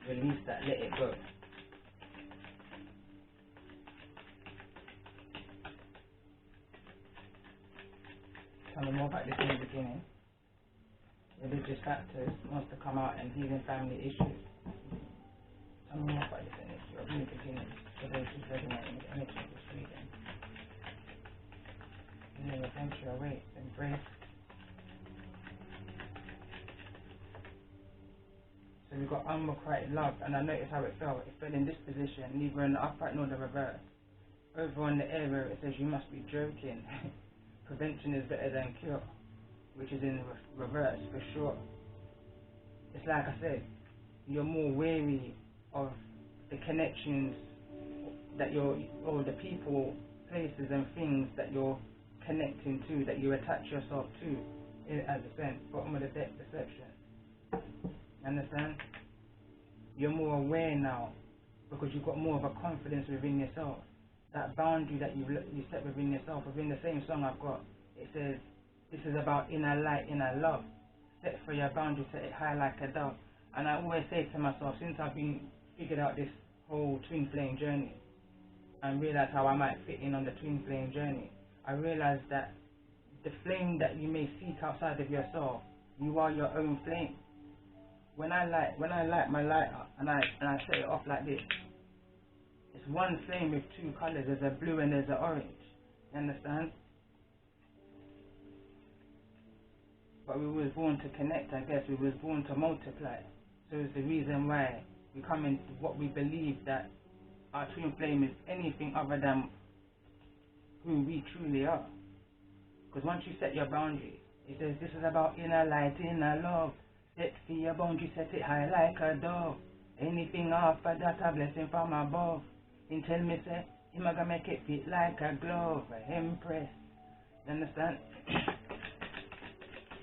Release that, let it go. Tell me more about this in the beginning. Religious factors wants to come out and healing family issues. Tell me more about this energy of new beginnings for those who resonate with the energy of this reading. New adventure awaits, embrace. So we've got unrequited love, and I noticed how it fell. It fell in this position, neither in the upright nor the reverse. Over on the area it says you must be joking. Prevention is better than cure, which is in reverse for sure. It's like I said, you're more wary of the connections that or the people, places and things that you're connecting to, that you attach yourself to, as a sense, bottom of the deck perception. Understand? You're more aware now because you've got more of a confidence within yourself. That boundary that you set within yourself, within the same song I've got, it says, this is about inner light, inner love. Set for your boundary, set it high like a dove. And I always say to myself, since I've been figured out this whole twin flame journey and realized how I might fit in on the twin flame journey, I realized that the flame that you may seek outside of yourself, you are your own flame. When I light my lighter and I set it off like this, it's one flame with two colors. There's a blue and there's an orange. You understand? But we was born to connect, I guess. We was born to multiply. So it's the reason why we come into what we believe, that our twin flame is anything other than who we truly are. Because once you set your boundaries, it says this is about inner light, inner love. Set for your boundary, set it high like a dove. Anything after that, a blessing from above. And tell me, say, him gonna make it fit like a glove, a empress. You understand?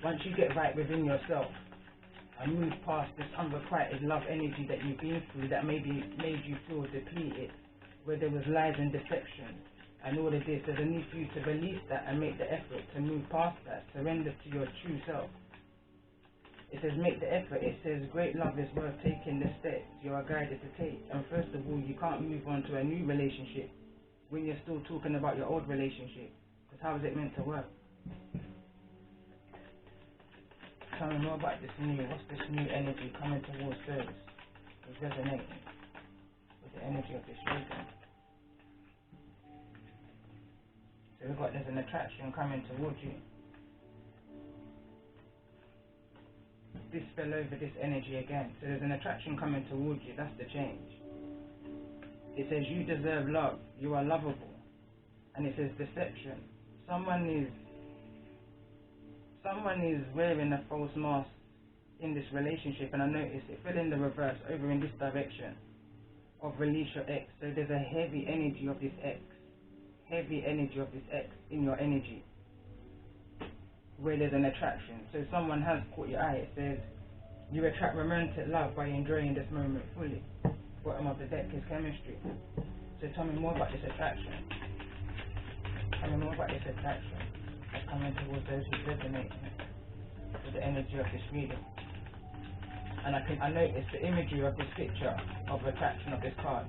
Once you get right within yourself and move past this unrequited love energy that you've been through, that maybe made you feel depleted, where there was lies and deception and all of this, there's a need for you to release that and make the effort to move past that, surrender to your true self. It says make the effort. It says great love is worth taking the steps you are guided to take. And first of all, you can't move on to a new relationship when you're still talking about your old relationship, because how is it meant to work? Tell me more about this new, what's this new energy coming towards those who's resonating with the energy of this reading? So we've got, there's an attraction coming towards you. This fell over this energy again. So there's an attraction coming towards you. That's the change. It says you deserve love. You are lovable. And it says deception. Someone is wearing a false mask in this relationship, and I noticed it fell in the reverse over in this direction of release your ex. So there's a heavy energy of this ex. Heavy energy of this ex in your energy, where there's an attraction. So someone has caught your eye. It says you attract romantic love by enjoying this moment fully. Bottom of the deck is chemistry. So tell me more about this attraction. Tell me more about this attraction that's coming towards those who resonate with the energy of this reading. And I noticed the imagery of this picture of attraction of this card.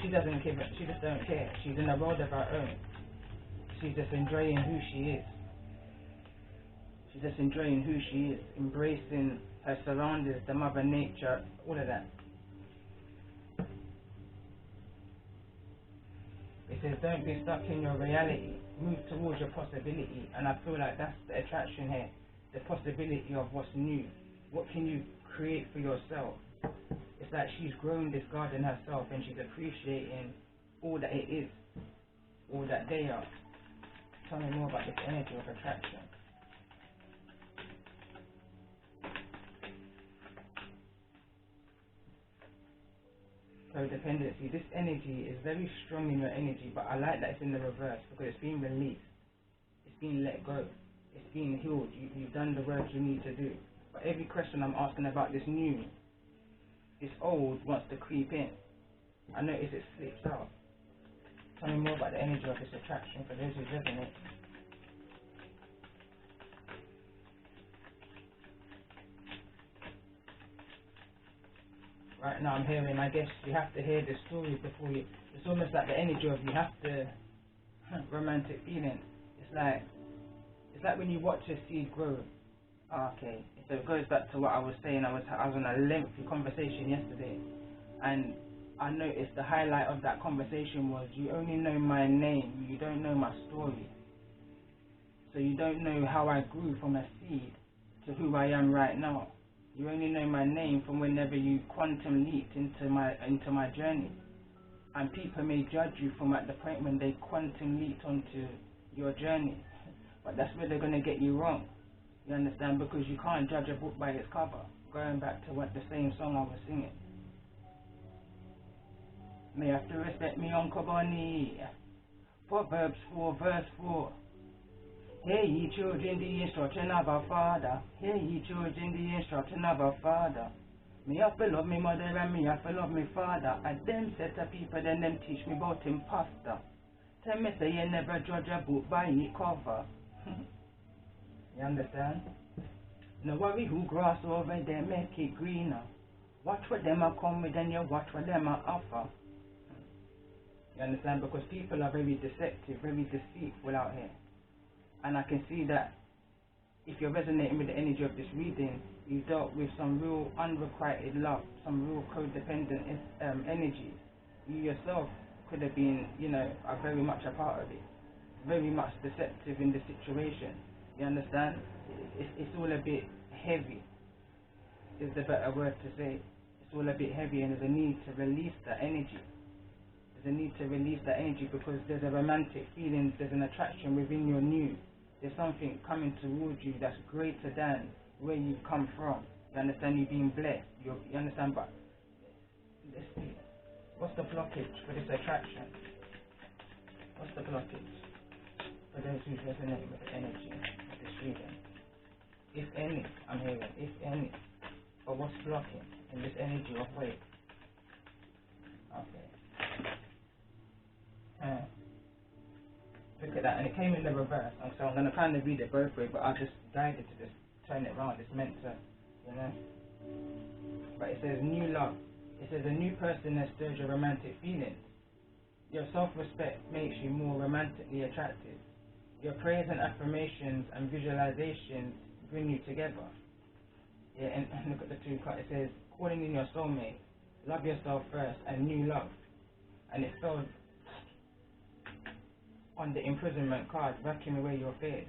She doesn't give it, she just don't care. She's in a world of her own. She's just enjoying who she is. She's just enjoying who she is, embracing her surroundings, the mother nature, all of that. It says don't be stuck in your reality, move towards your possibility. And I feel like that's the attraction here, the possibility of what's new. What can you create for yourself? It's like she's grown this garden herself and she's appreciating all that it is, all that they are. Tell me more about this energy of attraction. Codependency. This energy is very strong in your energy, but I like that it's in the reverse because it's being released, it's being let go, it's being healed. You've done the work you need to do. But every question I'm asking about this new, this old wants to creep in. I notice it slips out. Tell me more about the energy of this attraction for those who resonate. Right now I'm hearing, I guess you have to hear the story before you, it's almost like the energy of you have to, romantic feeling. It's like when you watch a seed grow. Okay, so it goes back to what I was saying. I was on a lengthy conversation yesterday, And I noticed the highlight of that conversation was, you only know my name, you don't know my story. So you don't know how I grew from a seed to who I am right now. You only know my name from whenever you quantum leaped into my journey. And people may judge you from at the point when they quantum leaped onto your journey. But that's where they're going to get you wrong. You understand? Because you can't judge a book by its cover. Going back to what the same song I was singing. May have to respect me, Uncle Bonnie. Proverbs 4 verse 4. Hear ye children, the instruction of our Father. Hear ye children, the instruction of our Father. Me have to love me mother and me have to love me father. And them set of people, then them teach me about imposter. Tell me say you never judge a book by its cover. You understand? No worry who grass over there, make it greener. Watch what them a come with and you watch what them a offer. You understand? Because people are very deceptive, very deceitful out here. And I can see that if you're resonating with the energy of this reading, you dealt with some real unrequited love, some real codependent energies. You yourself could have been, are very much a part of it. Very much deceptive in the situation. You understand? It's all a bit heavy, is the better word to say. It's all a bit heavy, and there's a need to release that energy. There's a need to release that energy because there's a romantic feeling, there's an attraction within your new. There's something coming towards you that's greater than where you've come from. You understand? You're being blessed. You understand? But let's see. What's the blockage for this attraction? What's the blockage for those who resonate with the energy of this reading? If any, I'm hearing, if any. But what's blocking in this energy of weight? Okay. Look at that, and it came in the reverse, and so I'm going to kind of read it both ways, but I'll just guide it to just turn it around. It's meant to, But it says new love. It says a new person has stirred your romantic feelings. Your self-respect makes you more romantically attractive. Your prayers and affirmations and visualizations bring you together. Yeah, and look at the two cards. It says calling in your soulmate, love yourself first, and new love. And it fell on the imprisonment card, racking away your fears.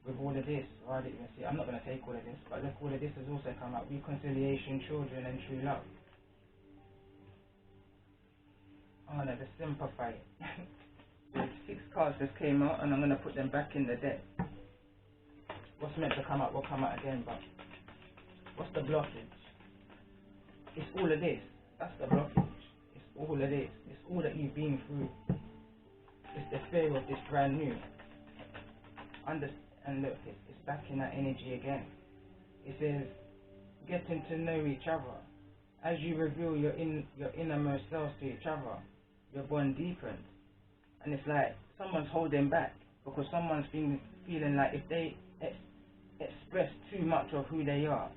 With all of this, I didn't even see. I'm not going to take all of this, but look, all of this has also come up: reconciliation, children, and true love. I'm going to just simplify it. There's 6 cards just came out, and I'm going to put them back in the deck. What's meant to come out will come out again, but what's the blockage? It's all of this. That's the blockage. It's all of this. It's all that you've been through. It's the fear of this brand new. And look, it's back in that energy again. It says, getting to know each other. As you reveal your innermost selves to each other, your bond deepens. And it's like someone's holding back because someone's feeling like if they express too much of who they are,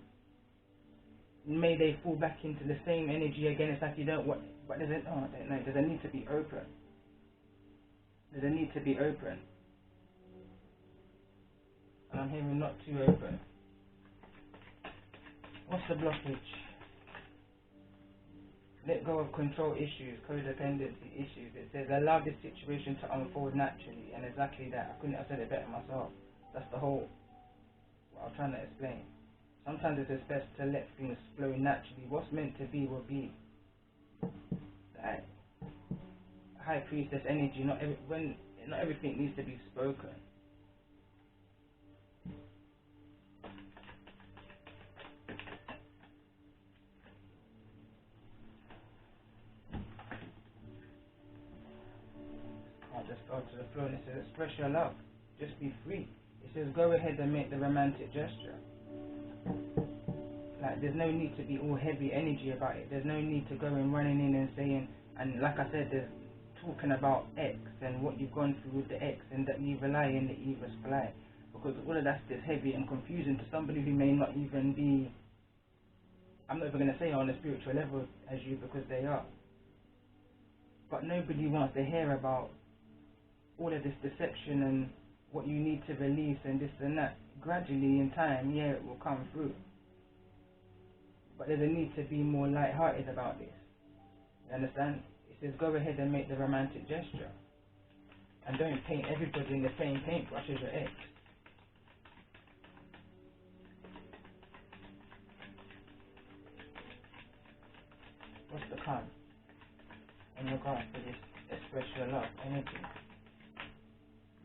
may they fall back into the same energy again. It's like you don't want, but I don't know. There's a need to be open. There's a need to be open. And I'm hearing not too open. What's the blockage? Let go of control issues, codependency issues. It says, allow this situation to unfold naturally. And exactly that. I couldn't have said it better myself. That's the whole, what I'm trying to explain. Sometimes it's just best to let things flow naturally. What's meant to be will be. Like, High Priestess energy, not everything needs to be spoken. I'll just go to the flow, and it says express your love, just be free. It says go ahead and make the romantic gesture. Like, there's no need to be all heavy energy about it. There's no need to go and running in and saying, and like I said, there's talking about X and what you've gone through with the X and the evil eye and the evil fly, because all of that's just heavy and confusing to somebody who may not even be, I'm not even going to say on a spiritual level as you, because they are, but nobody wants to hear about all of this deception and what you need to release and this and that. Gradually in time, yeah, it will come through. but there's a need to be more light-hearted about this. You understand? It says go ahead and make the romantic gesture, and don't paint everybody in the same paintbrush as your ex. What's to come in regards to this express your love energy?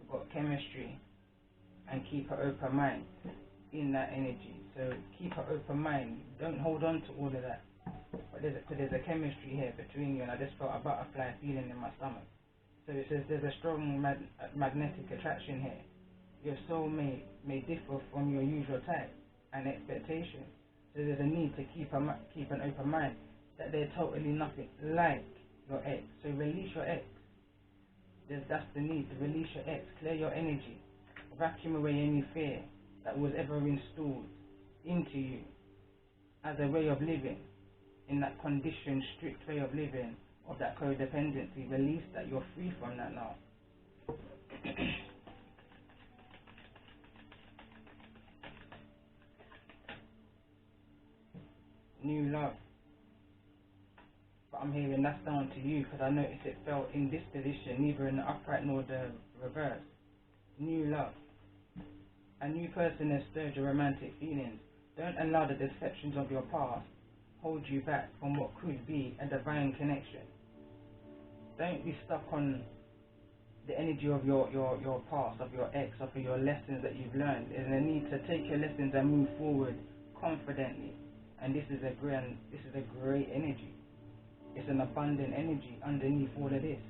We've got chemistry and keep an open mind in that energy. So keep an open mind. Don't hold on to all of that. But there's a chemistry here between you, and I just felt a butterfly feeling in my stomach. So it says there's a strong magnetic attraction here. Your soul may differ from your usual type and expectation. So there's a need to keep an open mind that they're totally nothing like your ex. So release your ex. That's the need, to release your ex. Clear your energy. Vacuum away any fear that was ever installed into you as a way of living, in that conditioned, strict way of living of that codependency. Release that. You're free from that now. New love. But I'm hearing that's down to you, because I noticed it fell in this position, neither in the upright nor the reverse. New love. A new person has stirred your romantic feelings. Don't allow the deceptions of your past hold you back from what could be a divine connection. Don't be stuck on the energy of your past, of your ex, of your lessons that you've learned. There's a need to take your lessons and move forward confidently. And this is a great energy. It's an abundant energy underneath all of this.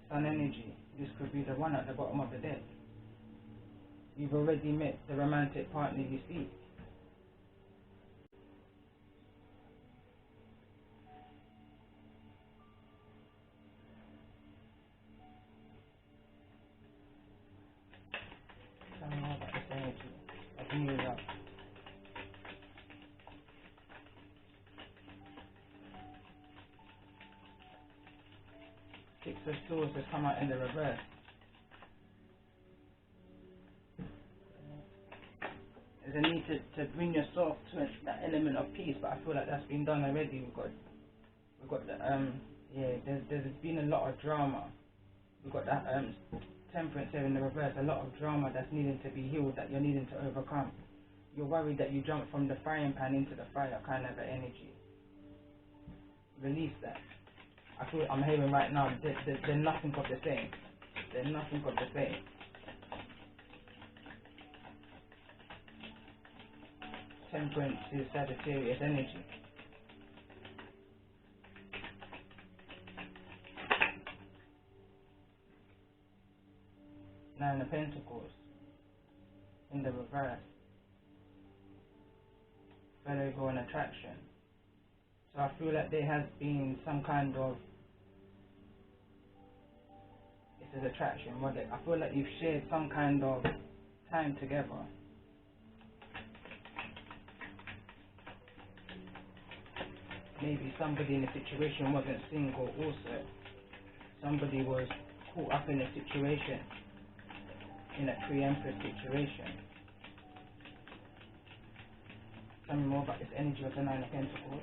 Sun energy. This could be the one at the bottom of the deck. You've already met the romantic partner you seek. Tell me more about this energy of new love. Six of Swords has come out in the reverse. There's a need to bring yourself to that element of peace, but I feel like that's been done already. We've got the there's been a lot of drama. We've got that Temperance here in the reverse, a lot of drama that's needing to be healed, that you're needing to overcome. You're worried that you jump from the frying pan into the fire kind of an energy. Release that. I'm hearing right now they're nothing of the same. They're nothing of the same. Temperance is Sagittarius energy. Nine of Pentacles in the reverse. Fellow go on attraction. So I feel like there has been some kind of, this is attraction, I feel like you've shared some kind of time together. Maybe somebody in the situation wasn't single also. Somebody was caught up in a situation, in a pre-emperor situation. Tell me more about this energy of the Nine of Pentacles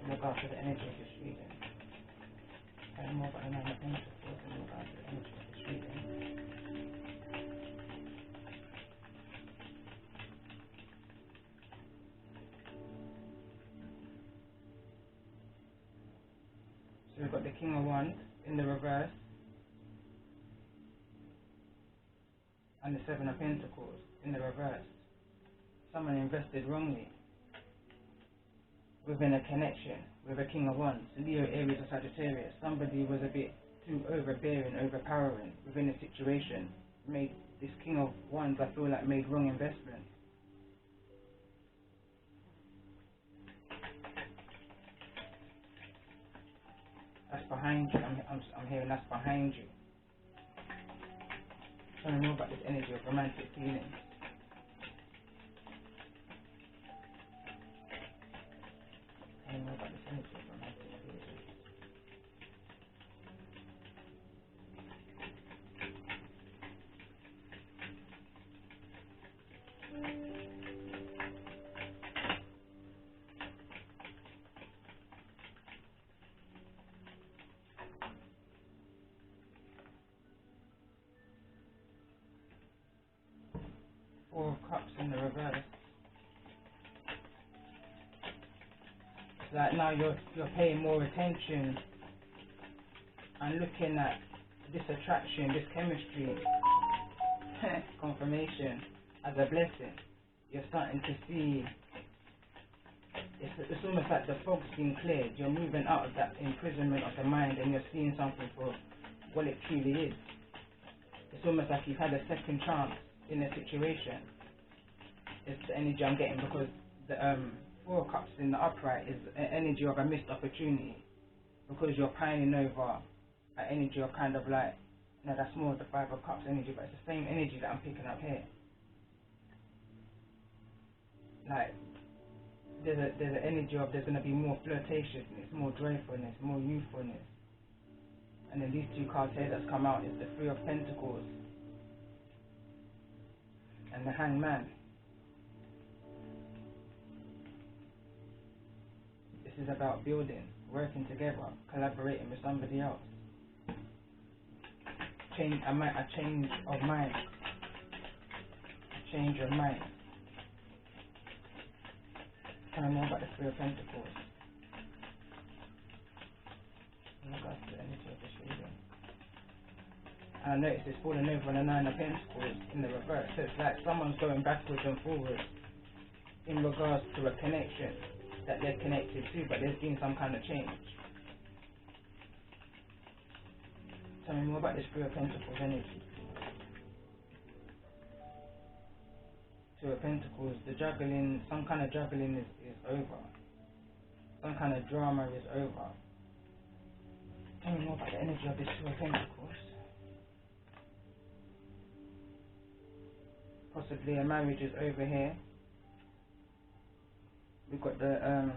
in regards to the energy of this reading. Tell me more about the Nine of Pentacles in regards to the energy of this reading. So we've got the King of Wands in the reverse and the Seven of Pentacles in the reverse. Someone invested wrongly within a connection with a King of Wands, Leo, Aries or Sagittarius. Somebody was a bit too overbearing, overpowering within a situation. Made this King of Wands, I feel like, made wrong investments. That's behind you. I'm hearing that's behind you. Tell me more about this energy of romantic feelings. Tell me more about this energy of romantic feelings. Four of Cups in the reverse. It's like now you're paying more attention and looking at this attraction, this chemistry, confirmation as a blessing. You're starting to see, it's almost like the fog's been cleared. You're moving out of that imprisonment of the mind and you're seeing something for what it truly is. It's almost like you've had a second chance in a situation. It's the energy I'm getting, because the Four of Cups in the upright is an energy of a missed opportunity, because you're pining over an energy of kind of like, no, that's more of the Five of Cups energy, but it's the same energy that I'm picking up here. Like, there's an energy of there's going to be more flirtatiousness, more joyfulness, more youthfulness. And then these two cards here that's come out is the Three of Pentacles and the Hangman. This is about building, working together, collaborating with somebody else. A change of mind. A change of mind. Tell me more about the Three of Pentacles. In regards to the energy of this reading. And I notice it's falling over on the Nine of Pentacles in the reverse. So it's like someone's going backwards and forwards in regards to a connection that they're connected to, but there's been some kind of change. Tell me more about this Three of Pentacles energy. Two of Pentacles, the juggling, some kind of juggling is over. Some kind of drama is over. Tell me more about the energy of this Two of Pentacles. Possibly a marriage is over here. We've got the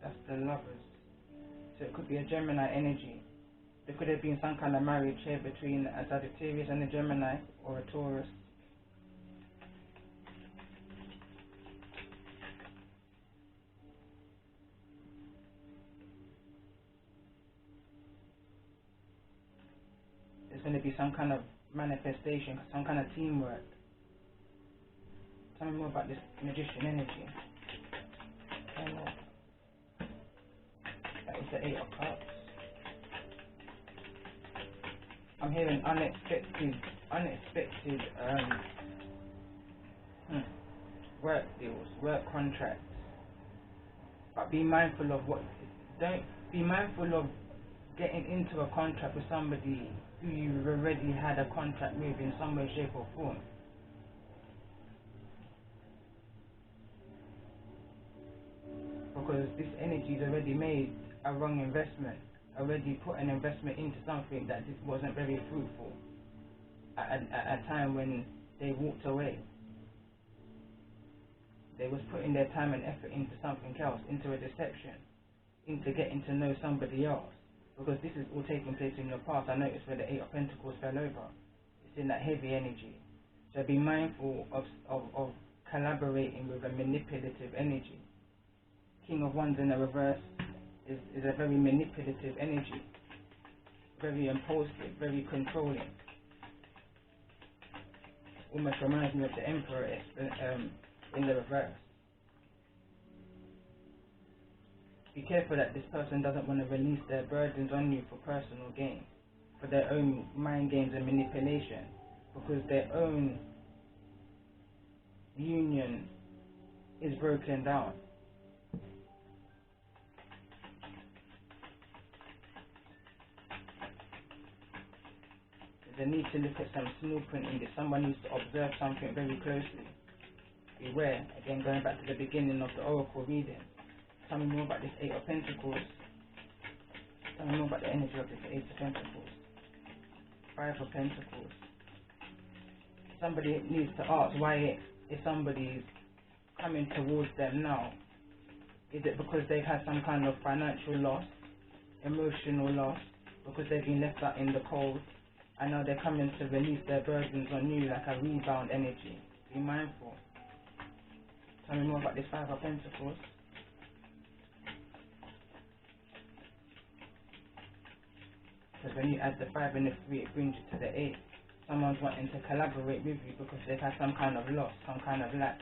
that's the Lovers. So it could be a Gemini energy. There could have been some kind of marriage here between a Sagittarius and a Gemini, or a Taurus. There's going to be some kind of manifestation, some kind of teamwork. Tell me more about this Magician energy. That is the Eight of Cups. I'm hearing unexpected work deals, work contracts. But be mindful of don't be mindful of getting into a contract with somebody who you've already had a contract with in some way, shape or form. Because this energy's already made a wrong investment, already put an investment into something that wasn't very fruitful at a time when they walked away. They was putting their time and effort into something else, into a deception, into getting to know somebody else. Because this is all taking place in your past. I noticed where the Eight of Pentacles fell over. It's in that heavy energy. So be mindful of collaborating with a manipulative energy. King of Wands in the reverse is a very manipulative energy. Very impulsive, very controlling. Almost reminds me of the Emperor in the reverse. Be careful that this person doesn't want to release their burdens on you for personal gain, for their own mind games and manipulation, because their own union is broken down. There's a need to look at some small print in this. Someone needs to observe something very closely. Beware. Again, going back to the beginning of the oracle reading. Tell me more about this Eight of Pentacles. Tell me more about the energy of this Eight of Pentacles. Five of Pentacles. Somebody needs to ask why if somebody's coming towards them now. Is it because they've had some kind of financial loss, emotional loss, because they've been left out in the cold, and now they're coming to release their burdens on you like a rebound energy? Be mindful. Tell me more about this Five of Pentacles. Because when you add the 5 and the 3, it brings you to the 8. Someone's wanting to collaborate with you because they've had some kind of loss, some kind of lack.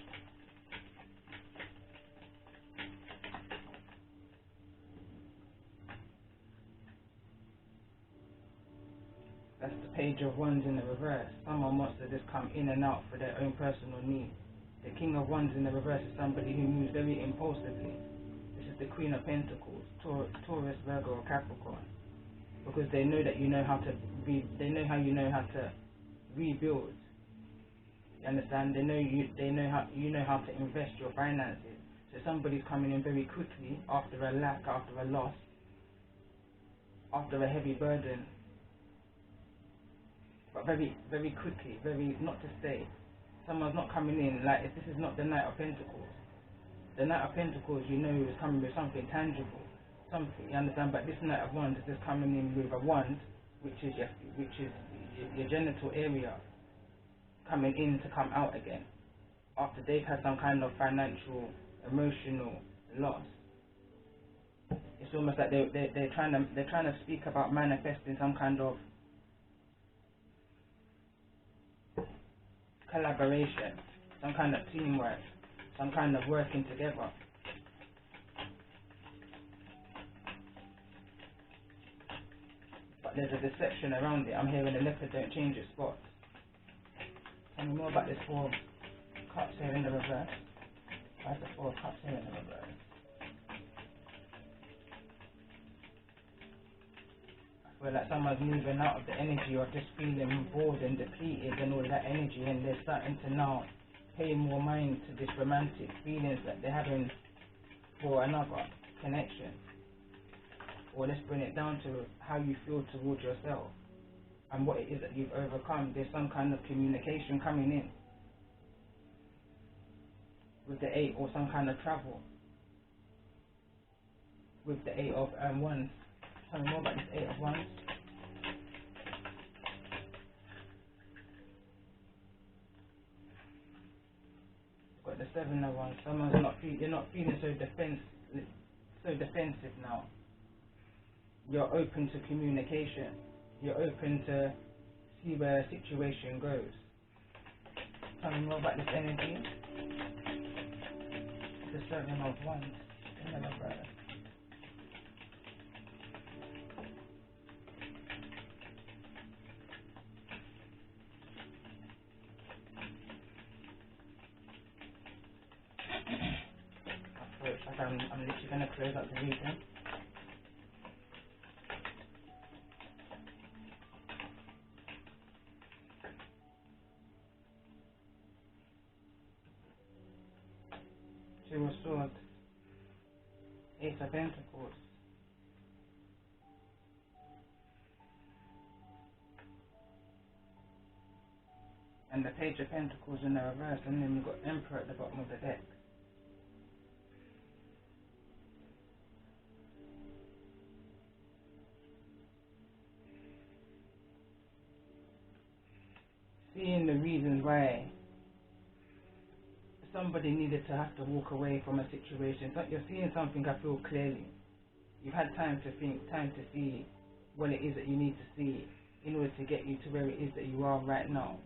That's the Page of Wands in the reverse. Someone wants to just come in and out for their own personal needs. The King of Wands in the reverse is somebody who moves very impulsively. This is the Queen of Pentacles, Taurus, Virgo, or Capricorn. Because they know that you know how to they know how you know how to rebuild. You understand? They know how to invest your finances. So somebody's coming in very quickly after a lack, after a loss, after a heavy burden. But very, very quickly, not to stay. Someone's not coming in like, if this is not the Knight of Pentacles. The Knight of Pentacles, you know, is coming with something tangible, something, you understand. But this Knight of Wands is just coming in with a wand, which is your genital area, coming in to come out again after they've had some kind of financial, emotional loss. It's almost like they're trying to speak about manifesting some kind of collaboration, some kind of teamwork, some kind of working together. But there's a deception around it. I'm hearing the leopard don't change its spots. Tell me more about this 4 of Cups here in the reverse. Why is the 4 of Cups here in the reverse? I feel like someone's moving out of the energy or just feeling bored and depleted and all that energy, and they're starting to now pay more mind to this romantic feelings that they're having for another connection. Or let's bring it down to how you feel towards yourself and what it is that you've overcome. There's some kind of communication coming in with the 8, or some kind of travel with the 8 of Wands. Tell me more about this 8 of Wands. Got the 7 of Wands. You're not feeling so defensive now. You're open to communication. You're open to see where a situation goes. Tell me more about this energy. The 7 of Wands in the reverse. I'm literally going to close up the reading. Two of Swords, Ace of Pentacles, and the Page of Pentacles in the reverse, and then we've got Emperor at the bottom of the deck. Seeing the reasons why somebody needed to have to walk away from a situation. So you're seeing something, I feel, clearly. You've had time to think, time to see what it is that you need to see in order to get you to where it is that you are right now,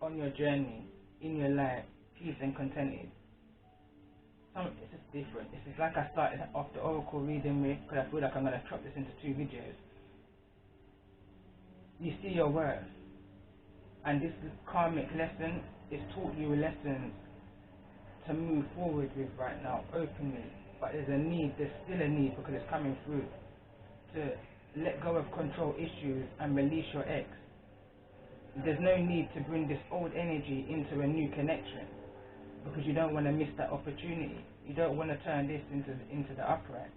on your journey, in your life, peace and contented. It's just different. It's like I started off the oracle reading with, because I feel like I'm going to chop this into 2 videos. You see your worth. And this karmic lesson is taught you lessons to move forward with right now, openly. But there's still a need, because it's coming through, to let go of control issues and release your ex. There's no need to bring this old energy into a new connection, because you don't want to miss that opportunity. You don't want to turn this into the upright.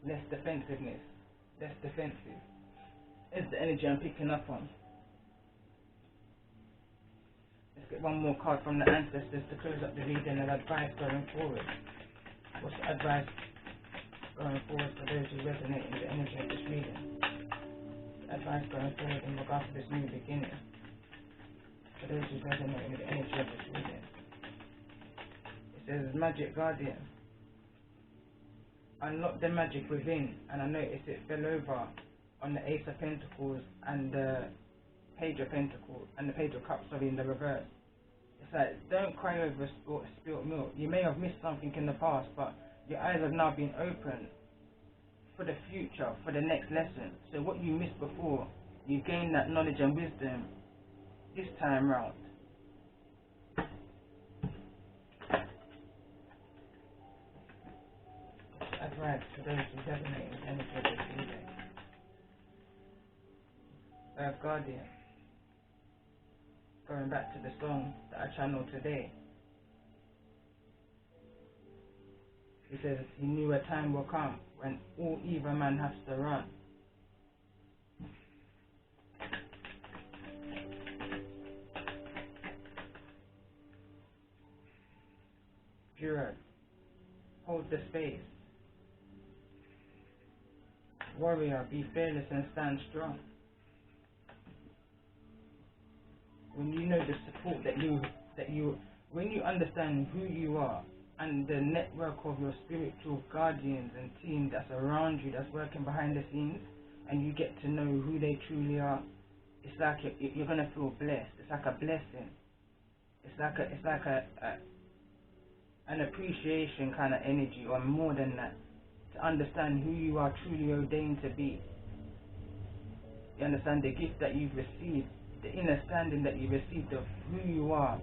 Less defensiveness, less defensive. It's the energy I'm picking up on. Let's get one more card from the ancestors to close up the reading and advice going forward. What's the advice going forward for those who resonate with the energy of this reading? Advice going forward in regards to this new beginning. For those who resonate with the energy of this reading. It's says magic guardian. Unlock the magic within, and I noticed it fell over on the Ace of Pentacles and the Page of Pentacles and the Page of Cups, in the reverse. It's like, don't cry over spilt milk. You may have missed something in the past, but your eyes have now been opened for the future, for the next lesson. So what you missed before, you gain that knowledge and wisdom this time round. Advice to those who resonate with energy of this reading. Earth Guardian. Going back to the song that I channeled today. He says, he knew a time will come when all evil man has to run. Juror, hold the space. Warrior, be fearless and stand strong. When you know the support when you understand who you are and the network of your spiritual guardians and team that's around you, that's working behind the scenes, and you get to know who they truly are, it's like you're gonna feel blessed. It's like a blessing. It's like an appreciation kind of energy, or more than that, to understand who you are truly ordained to be. You understand the gift that you've received, the understanding that you received of who you are,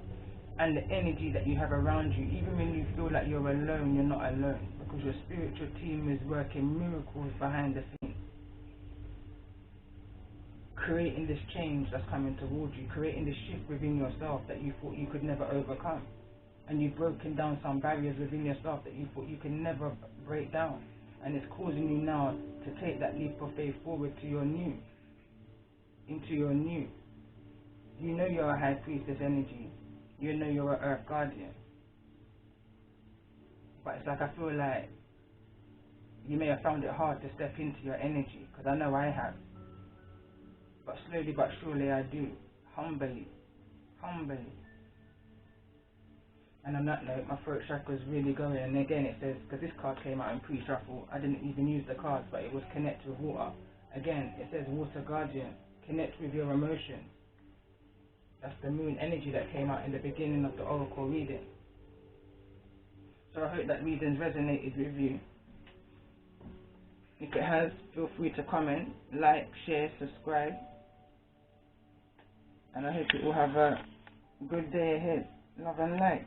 and the energy that you have around you. Even when you feel like you're alone, you're not alone, because your spiritual team is working miracles behind the scenes, creating this change that's coming towards you, creating this shift within yourself that you thought you could never overcome. And you've broken down some barriers within yourself that you thought you could never break down, and it's causing you now to take that leap of faith forward to your new, into your new. You know you're a high priestess energy. You know you're an earth guardian. But it's like, I feel like you may have found it hard to step into your energy, because I know I have. But slowly but surely I do. Humbly. And on that note, my throat chakra is really going. And again, it says, because this card came out in pre-shuffle, I didn't even use the cards, but it was connect with water. Again, it says water guardian. Connect with your emotions. That's the moon energy that came out in the beginning of the oracle reading. So I hope that reading's resonated with you. If it has, feel free to comment, like, share, subscribe. And I hope you all have a good day ahead. Love and light.